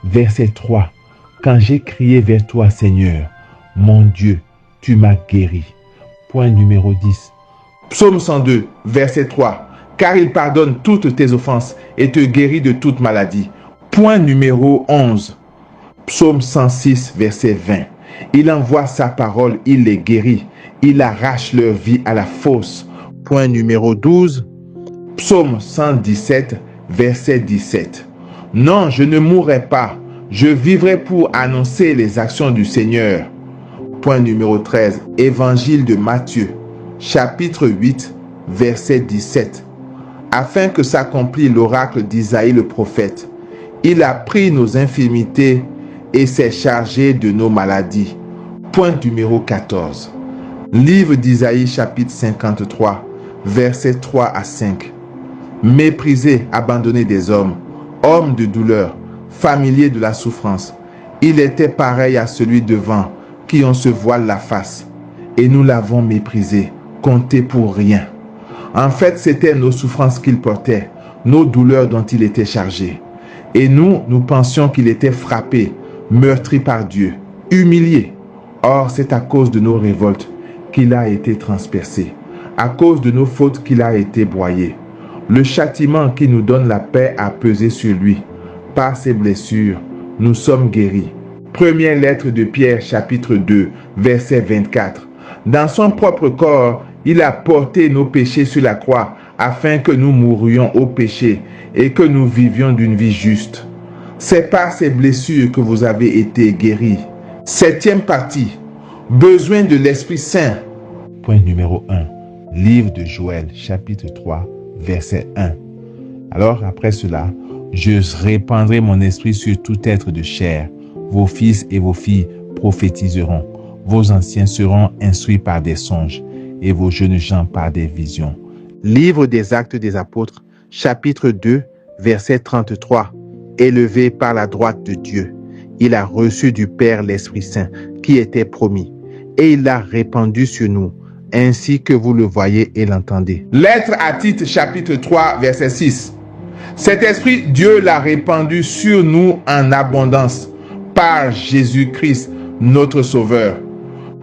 S2: verset 3. Quand j'ai crié vers toi, Seigneur, mon Dieu, tu m'as guéri. Point numéro 10.
S1: Psaume 102, verset 3. Car il pardonne toutes tes offenses et te guérit de toute maladie. Point numéro 11. Psaume 106, verset 20. Il envoie sa parole, il les guérit. Il arrache leur vie à la fosse.
S2: Point numéro 12.
S1: Psaume 117, verset 17. Non, je ne mourrai pas. Je vivrai pour annoncer les actions du Seigneur. Point numéro 13. Évangile de Matthieu, chapitre 8, verset 17. Afin que s'accomplisse l'oracle d'Isaïe le prophète. Il a pris nos infirmités et s'est chargé de nos maladies. Point numéro 14. Livre d'Isaïe, chapitre 53, versets 3 à 5. Méprisé, abandonné des hommes, homme de douleur, familier de la souffrance, il était pareil à celui devant qui on se voile la face. Et nous l'avons méprisé, compté pour rien. En fait, c'était nos souffrances qu'il portait, nos douleurs dont il était chargé. Et nous pensions qu'il était frappé, meurtri par Dieu, humilié. Or, c'est à cause de nos révoltes qu'il a été transpercé, à cause de nos fautes qu'il a été broyé. Le châtiment qui nous donne la paix a pesé sur lui. Par ses blessures, nous sommes guéris. Première lettre de Pierre, chapitre 2, verset 24. Dans son propre corps, il a porté nos péchés sur la croix, afin que nous mourions au péché et que nous vivions d'une vie juste. C'est par ces blessures que vous avez été guéris. 7e partie. Besoin de l'Esprit Saint.
S2: Point numéro 1. Livre de Joël, chapitre 3, verset 1. Alors, après cela, je répandrai mon esprit sur tout être de chair. Vos fils et vos filles prophétiseront. Vos anciens seront instruits par des songes et vos jeunes gens par des visions. Livre des Actes des Apôtres, chapitre 2, verset 33. Élevé par la droite de Dieu, il a reçu du Père l'Esprit Saint qui était promis, et il l'a répandu sur nous, ainsi que vous le voyez et l'entendez.
S1: Lettre à Tite, chapitre 3, verset 6. Cet Esprit, Dieu l'a répandu sur nous en abondance, par Jésus-Christ, notre Sauveur.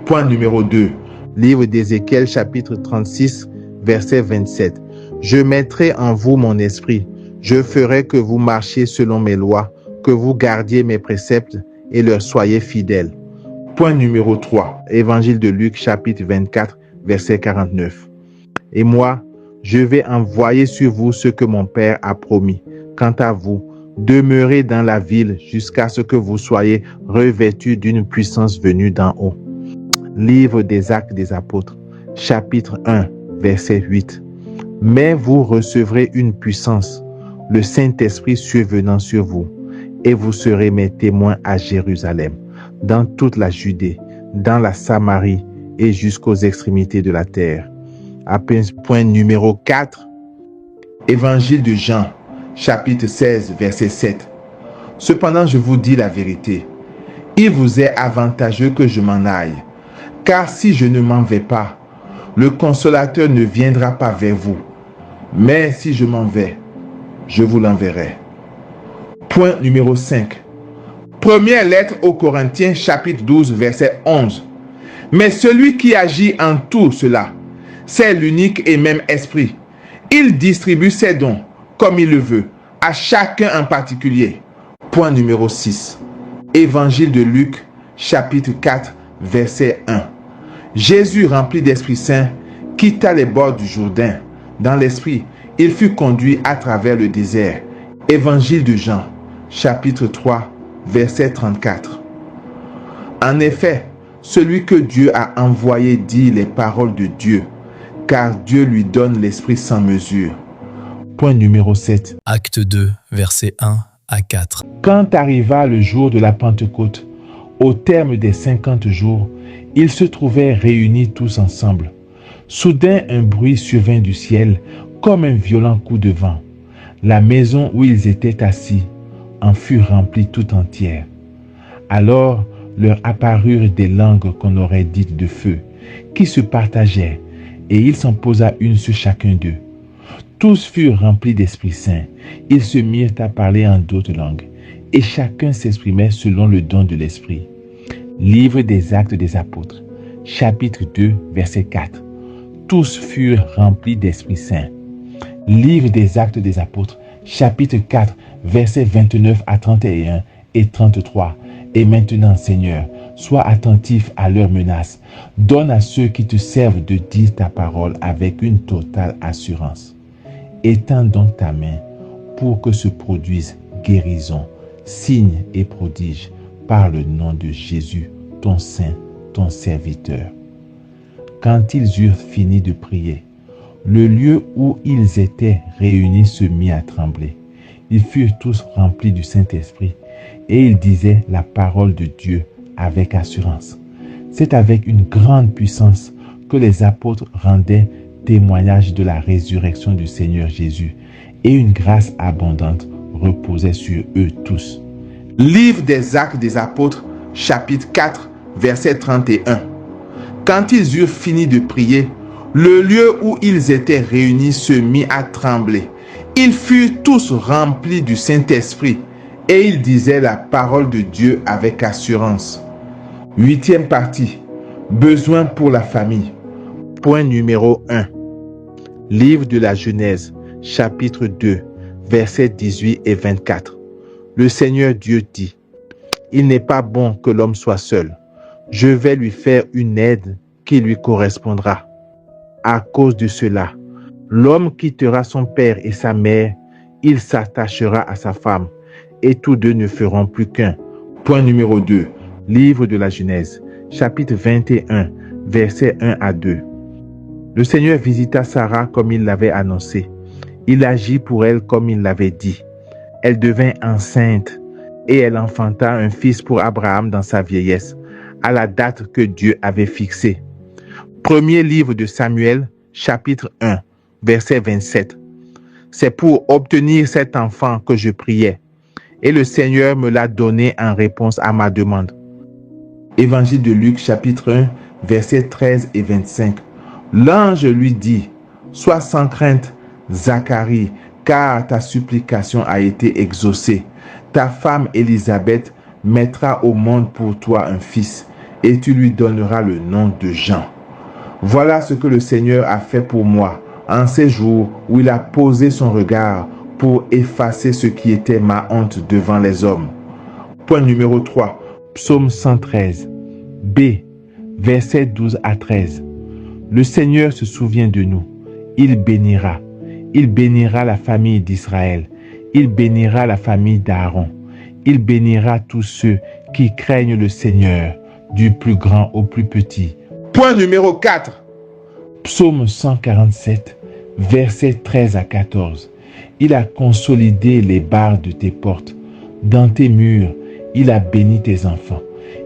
S1: Point numéro 2.
S2: Livre d'Ézéchiel, chapitre 36, verset 27. Je mettrai en vous mon esprit. Je ferai que vous marchiez selon mes lois, que vous gardiez mes préceptes et leur soyez fidèles.
S1: Point numéro 3.
S2: Évangile de Luc, chapitre 24, verset 49. Et moi, je vais envoyer sur vous ce que mon Père a promis. Quant à vous, demeurez dans la ville jusqu'à ce que vous soyez revêtus d'une puissance venue d'en haut. Livre des Actes des Apôtres, chapitre 1, verset 8. Mais vous recevrez une puissance, le Saint-Esprit survenant sur vous, et vous serez mes témoins à Jérusalem, dans toute la Judée, dans la Samarie
S1: et jusqu'aux extrémités de la terre. Point numéro 4. Évangile de Jean, chapitre 16, verset 7. Cependant, je vous dis la vérité. Il vous est avantageux que je m'en aille, car si je ne m'en vais pas, le consolateur ne viendra pas vers vous. Mais si je m'en vais, je vous l'enverrai. Point numéro 5. Première lettre aux Corinthiens, chapitre 12, verset 11. Mais celui qui agit en tout cela, c'est l'unique et même esprit. Il distribue ses dons, comme il le veut, à chacun en particulier. Point numéro 6. Évangile de Luc, chapitre 4, verset 1. Jésus, rempli d'Esprit Saint, quitta les bords du Jourdain. Dans l'Esprit, il fut conduit à travers le désert. Évangile de Jean, chapitre 3, verset 34. En effet, celui que Dieu a envoyé dit les paroles de Dieu, car Dieu lui donne l'Esprit sans mesure. Point numéro 7.
S3: Acte 2, versets 1 à 4.
S2: Quand arriva le jour de la Pentecôte, au terme des 50 jours, ils se trouvaient réunis tous ensemble. Soudain, un bruit survint du ciel, comme un violent coup de vent. La maison où ils étaient assis en fut remplie tout entière. Alors leur apparurent des langues qu'on aurait dites de feu, qui se partageaient, et il s'en posa une sur chacun d'eux. Tous furent remplis d'Esprit Saint. Ils se mirent à parler en d'autres langues, et chacun s'exprimait selon le don de l'Esprit. Livre des Actes des Apôtres, chapitre 2, verset 4. Tous furent remplis d'Esprit Saint. Livre des Actes des Apôtres, chapitre 4, versets 29 à 31 et 33. Et maintenant, Seigneur, sois attentif à leurs menaces. Donne à ceux qui te servent de dire ta parole avec une totale assurance. Étends donc ta main pour que se produisent guérison, signes et prodiges par le nom de Jésus, ton saint, ton serviteur. Quand ils eurent fini de prier, le lieu où ils étaient réunis se mit à trembler. Ils furent tous remplis du Saint-Esprit et ils disaient la parole de Dieu avec assurance. C'est avec une grande puissance que les apôtres rendaient témoignage de la résurrection du Seigneur Jésus, et une grâce abondante reposait sur eux tous.
S1: Livre des Actes des Apôtres, chapitre 4, verset 31. Quand ils eurent fini de prier, le lieu où ils étaient réunis se mit à trembler. Ils furent tous remplis du Saint-Esprit et ils disaient la parole de Dieu avec assurance. 8e partie. Besoin pour la famille. Point numéro 1. Livre de la Genèse, chapitre 2, versets 18 et 24. Le Seigneur Dieu dit, « Il n'est pas bon que l'homme soit seul. Je vais lui faire une aide qui lui correspondra. À cause de cela, l'homme quittera son père et sa mère, il s'attachera à sa femme, et tous deux ne feront plus qu'un. » Point numéro 2. Livre de la Genèse, chapitre 21, versets 1 à 2. Le Seigneur visita Sarah comme il l'avait annoncé. Il agit pour elle comme il l'avait dit. Elle devint enceinte et elle enfanta un fils pour Abraham dans sa vieillesse, à la date que Dieu avait fixée. Premier livre de Samuel, chapitre 1, verset 27. C'est pour obtenir cet enfant que je priais, et le Seigneur me l'a donné en réponse à ma demande. Évangile de Luc, chapitre 1, versets 13 et 25. L'ange lui dit, « Sois sans crainte, Zacharie, car ta supplication a été exaucée. Ta femme Élisabeth mettra au monde pour toi un fils, et tu lui donneras le nom de Jean. Voilà ce que le Seigneur a fait pour moi en ces jours où il a posé son regard pour effacer ce qui était ma honte devant les hommes. » Point numéro 3. Psaume 113. B. Versets 12 à 13. Le Seigneur se souvient de nous. Il bénira. Il bénira la famille d'Israël. Il bénira la famille d'Aaron. Il bénira tous ceux qui craignent le Seigneur, du plus grand au plus petit. Point numéro 4. Psaume 147, versets 13 à 14. Il a consolidé les barres de tes portes. Dans tes murs, il a béni tes enfants.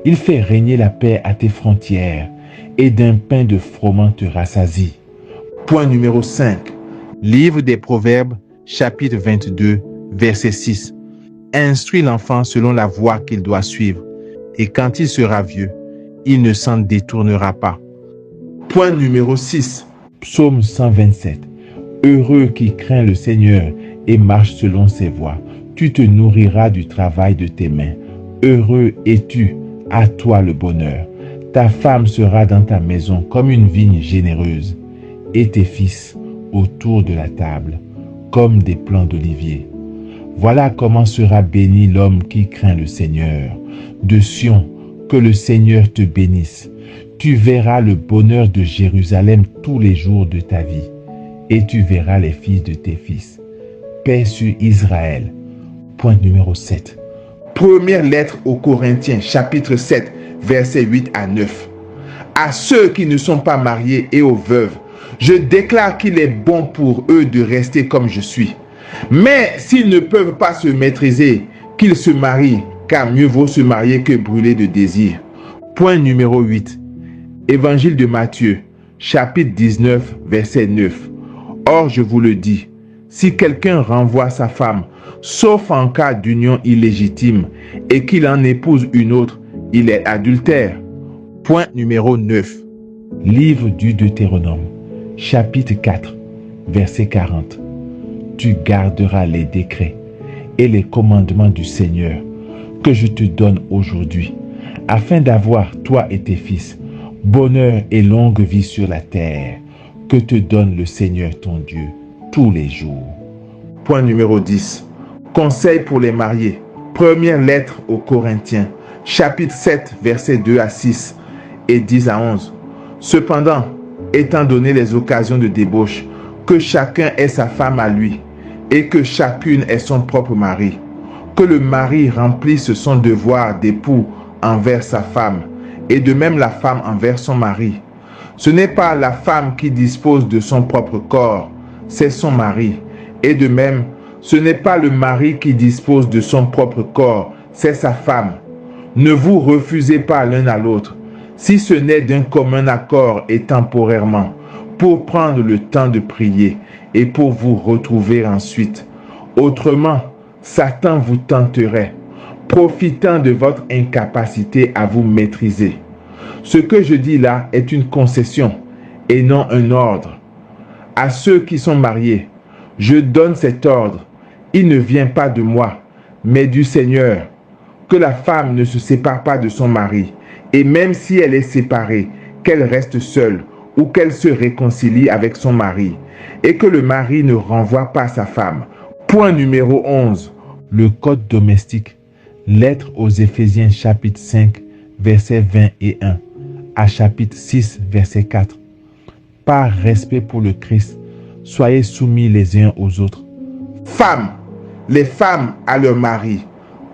S1: Il fait régner la paix à tes frontières.
S2: et d'un pain de froment te rassasie.
S1: Point numéro 5. Livre des Proverbes, chapitre 22, verset 6. Instruis l'enfant selon la voie qu'il doit suivre, et quand il sera vieux, il ne s'en détournera pas. Point numéro 6.
S2: Psaume 127. Heureux qui craint le Seigneur et marche selon ses voies. Tu te nourriras du travail de tes mains. Heureux es-tu, à toi le bonheur. Ta femme sera dans ta maison comme une vigne généreuse, et tes fils autour de la table, comme des plants d'olivier. Voilà comment sera béni l'homme qui craint le Seigneur. De Sion, que le Seigneur te bénisse. Tu verras le bonheur de Jérusalem tous les jours de ta vie, et tu verras les fils de tes fils. Paix sur Israël. Point numéro 7.
S1: Première lettre aux Corinthiens, chapitre 7, versets 8 à 9. À ceux qui ne sont pas mariés et aux veuves, je déclare qu'il est bon pour eux de rester comme je suis. Mais s'ils ne peuvent pas se maîtriser, qu'ils se marient, car mieux vaut se marier que brûler de désir. Point numéro 8. Évangile de Matthieu, chapitre 19, verset 9. Or, je vous le dis, si quelqu'un renvoie sa femme, sauf en cas d'union illégitime, et qu'il en épouse une autre, il est adultère. Point numéro 9.
S2: Livre du Deutéronome, chapitre 4, verset 40. Tu garderas les décrets et les commandements du Seigneur que je te donne aujourd'hui, afin d'avoir, toi et tes fils, bonheur et longue vie sur la terre, que te donne le Seigneur ton Dieu tous les jours.
S1: Point numéro 10. Conseil pour les mariés. Première lettre aux Corinthiens, chapitre 7, versets 2 à 6 et 10 à 11. Cependant, étant donné les occasions de débauche, que chacun ait sa femme à lui, et que chacune ait son propre mari. Que le mari remplisse son devoir d'époux envers sa femme, et de même la femme envers son mari. Ce n'est pas la femme qui dispose de son propre corps, c'est son mari. Et de même, ce n'est pas le mari qui dispose de son propre corps, c'est sa femme. Ne vous refusez pas l'un à l'autre, si ce n'est d'un commun accord et temporairement, pour prendre le temps de prier et pour vous retrouver ensuite. Autrement, Satan vous tenterait, profitant de votre incapacité à vous maîtriser. Ce que je dis là est une concession et non un ordre. À ceux qui sont mariés, je donne cet ordre. Il ne vient pas de moi, mais du Seigneur. Que la femme ne se sépare pas de son mari, et même si elle est séparée, qu'elle reste seule ou qu'elle se réconcilie avec son mari, et que le mari ne renvoie pas sa femme. Point numéro 11.
S2: Le code domestique. Lettre aux Éphésiens chapitre 5, versets 20 et 1 à chapitre 6, verset 4. Par respect pour le Christ, soyez soumis les uns aux autres.
S1: Femmes, les femmes à leur mari,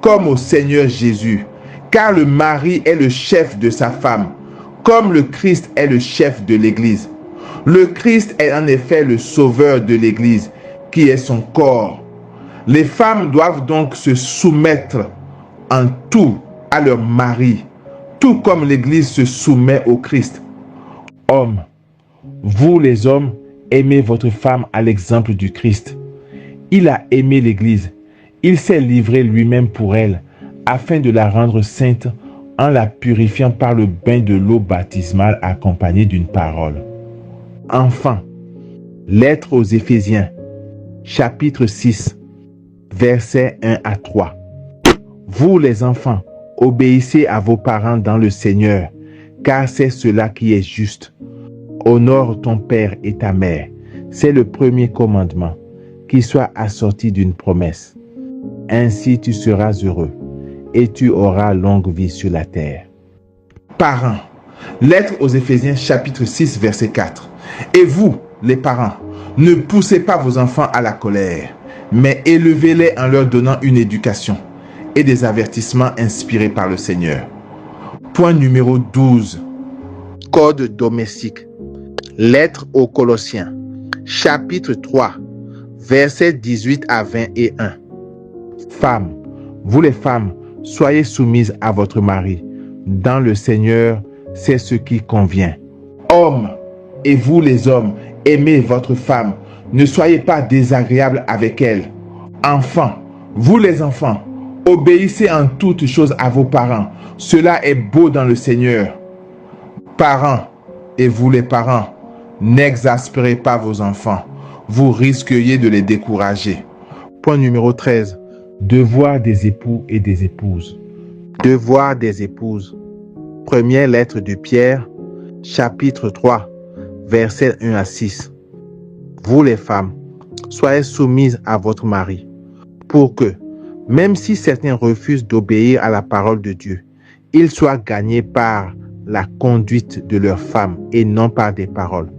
S1: comme au Seigneur Jésus, car le mari est le chef de sa femme, comme le Christ est le chef de l'Église. Le Christ est en effet le sauveur de l'Église, qui est son corps. Les femmes doivent donc se soumettre en tout à leur mari, tout comme l'Église se soumet au Christ.
S2: Hommes, vous les hommes, aimez votre femme à l'exemple du Christ. Il a aimé l'Église. Il s'est livré lui-même pour elle, afin de la rendre sainte en la purifiant par le bain de l'eau baptismale accompagnée d'une parole.
S1: Enfants, lettre aux Éphésiens, chapitre 6, versets 1 à 3. Vous les enfants, obéissez à vos parents dans le Seigneur, car c'est cela qui est juste. Honore ton père et ta mère, c'est le premier commandement, qui soit assorti d'une promesse. Ainsi tu seras heureux, et tu auras longue vie sur la terre. Parents, lettre aux Éphésiens chapitre 6 verset 4. Et vous, les parents, ne poussez pas vos enfants à la colère, mais élevez-les en leur donnant une éducation et des avertissements inspirés par le Seigneur. Point numéro 12. Code domestique. Lettre aux Colossiens, chapitre 3, versets 18 à 20 et 1.
S2: Femmes, vous les femmes, soyez soumises à votre mari, dans le Seigneur,
S1: c'est ce qui convient. Hommes, et vous les hommes, aimez votre femme, ne soyez pas désagréables avec elle. Enfants, vous les enfants, obéissez en toutes choses à vos parents, cela est beau dans le Seigneur. Parents, et vous les parents, n'exaspérez pas vos enfants, vous risqueriez de les décourager. Point numéro 13.
S2: Devoir des époux et des épouses.
S1: Devoir des épouses. Première lettre de Pierre, chapitre 3, versets 1 à 6. Vous les femmes, soyez soumises à votre mari, pour que, même si certains refusent d'obéir à la parole de Dieu, ils soient gagnés par la conduite de leurs femmes et non par des paroles,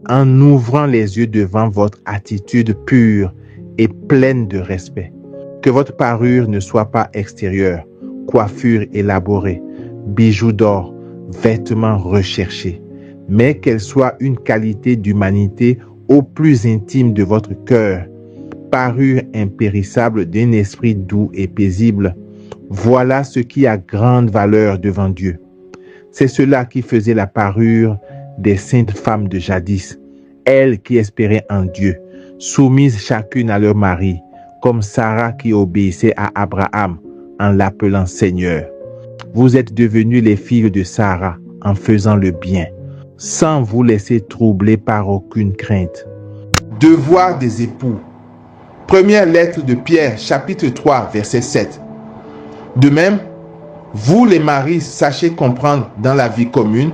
S1: en ouvrant les yeux devant votre attitude pure et pleine de respect. Que votre parure ne soit pas extérieure, coiffure élaborée, bijoux d'or, vêtements recherchés, mais qu'elle soit une qualité d'humanité au plus intime de votre cœur, parure impérissable d'un esprit doux et paisible. Voilà ce qui a grande valeur devant Dieu. C'est cela qui faisait la parure des saintes femmes de jadis, elles qui espéraient en Dieu, soumises chacune à leur mari, comme Sarah qui obéissait à Abraham en l'appelant Seigneur. Vous êtes devenues les filles de Sarah en faisant le bien, sans vous laisser troubler par aucune crainte. Devoir des époux. Première lettre de Pierre, chapitre 3, verset 7. De même, vous les maris, sachez comprendre dans la vie commune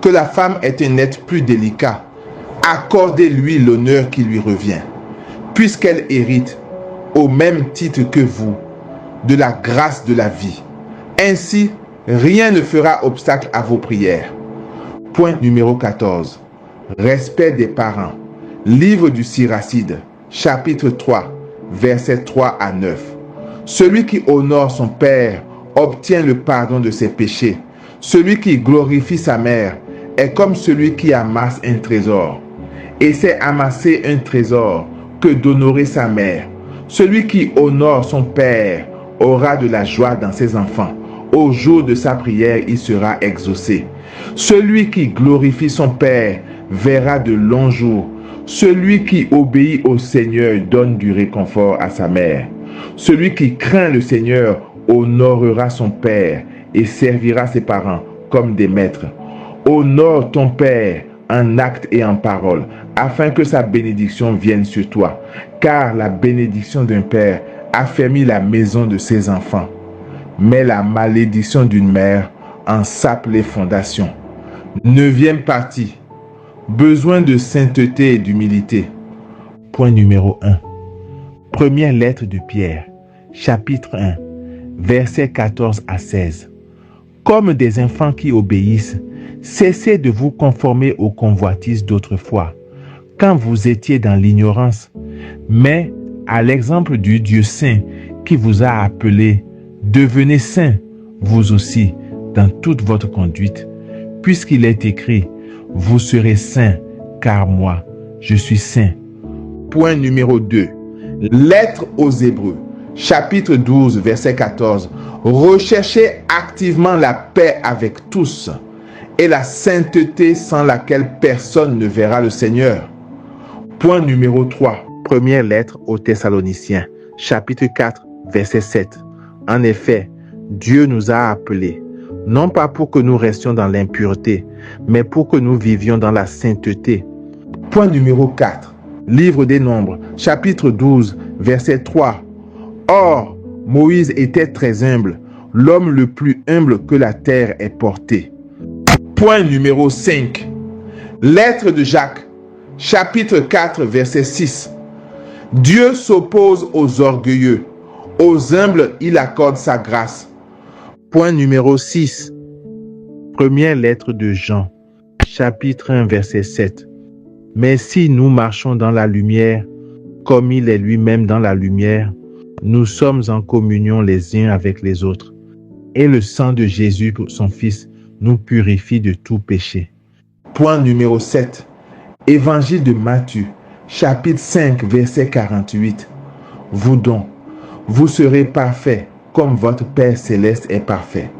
S1: que la femme est un être plus délicat. Accordez-lui l'honneur qui lui revient, puisqu'elle hérite, au même titre que vous, de la grâce de la vie. Ainsi, rien ne fera obstacle à vos prières. Point numéro 14. Respect des parents. Livre du Siracide, chapitre 3, versets 3 à 9. Celui qui honore son père obtient le pardon de ses péchés. Celui qui glorifie sa mère est comme celui qui amasse un trésor. Et c'est amasser un trésor que d'honorer sa mère. Celui qui honore son père aura de la joie dans ses enfants. Au jour de sa prière, il sera exaucé. Celui qui glorifie son père verra de longs jours. Celui qui obéit au Seigneur donne du réconfort à sa mère. Celui qui craint le Seigneur honorera son père et servira ses parents comme des maîtres. Honore ton père en acte et en parole, afin que sa bénédiction vienne sur toi. Car la bénédiction d'un père affermit la maison de ses enfants, mais la malédiction d'une mère en sape les fondations. 9e partie. Besoin de sainteté et d'humilité.
S2: Point numéro 1. Première lettre de Pierre, chapitre 1, versets 14 à 16. Comme des enfants qui obéissent, cessez de vous conformer aux convoitises d'autrefois, quand vous étiez dans l'ignorance. Mais, à l'exemple du Dieu saint qui vous a appelé, devenez saints, vous aussi, dans toute votre conduite, puisqu'il est écrit, vous serez saints, car moi, je suis saint.
S1: Point numéro 2. Lettre aux Hébreux, chapitre 12, verset 14. Recherchez activement la paix avec tous et la sainteté sans laquelle personne ne verra le Seigneur. Point numéro 3.
S2: Première lettre aux Thessaloniciens, chapitre 4, verset 7. En effet, Dieu nous a appelés, non pas pour que nous restions dans l'impureté, mais pour que nous vivions dans la sainteté.
S1: Point numéro 4. Livre des Nombres, chapitre 12, verset 3. Or, Moïse était très humble, l'homme le plus humble que la terre ait porté. Point numéro 5. Lettre de Jacques, chapitre 4, verset 6. Dieu s'oppose aux orgueilleux, aux humbles il accorde sa grâce.
S2: Point numéro 6. Première lettre de Jean, chapitre 1, verset 7. Mais si nous marchons dans la lumière, comme il est lui-même dans la lumière, nous sommes en communion les uns avec les autres. Et le sang de Jésus, son Fils, nous purifie de tout péché.
S1: Point numéro 7. Évangile de Matthieu, chapitre 5, verset 48. Vous donc, vous serez parfaits comme votre Père céleste est parfait.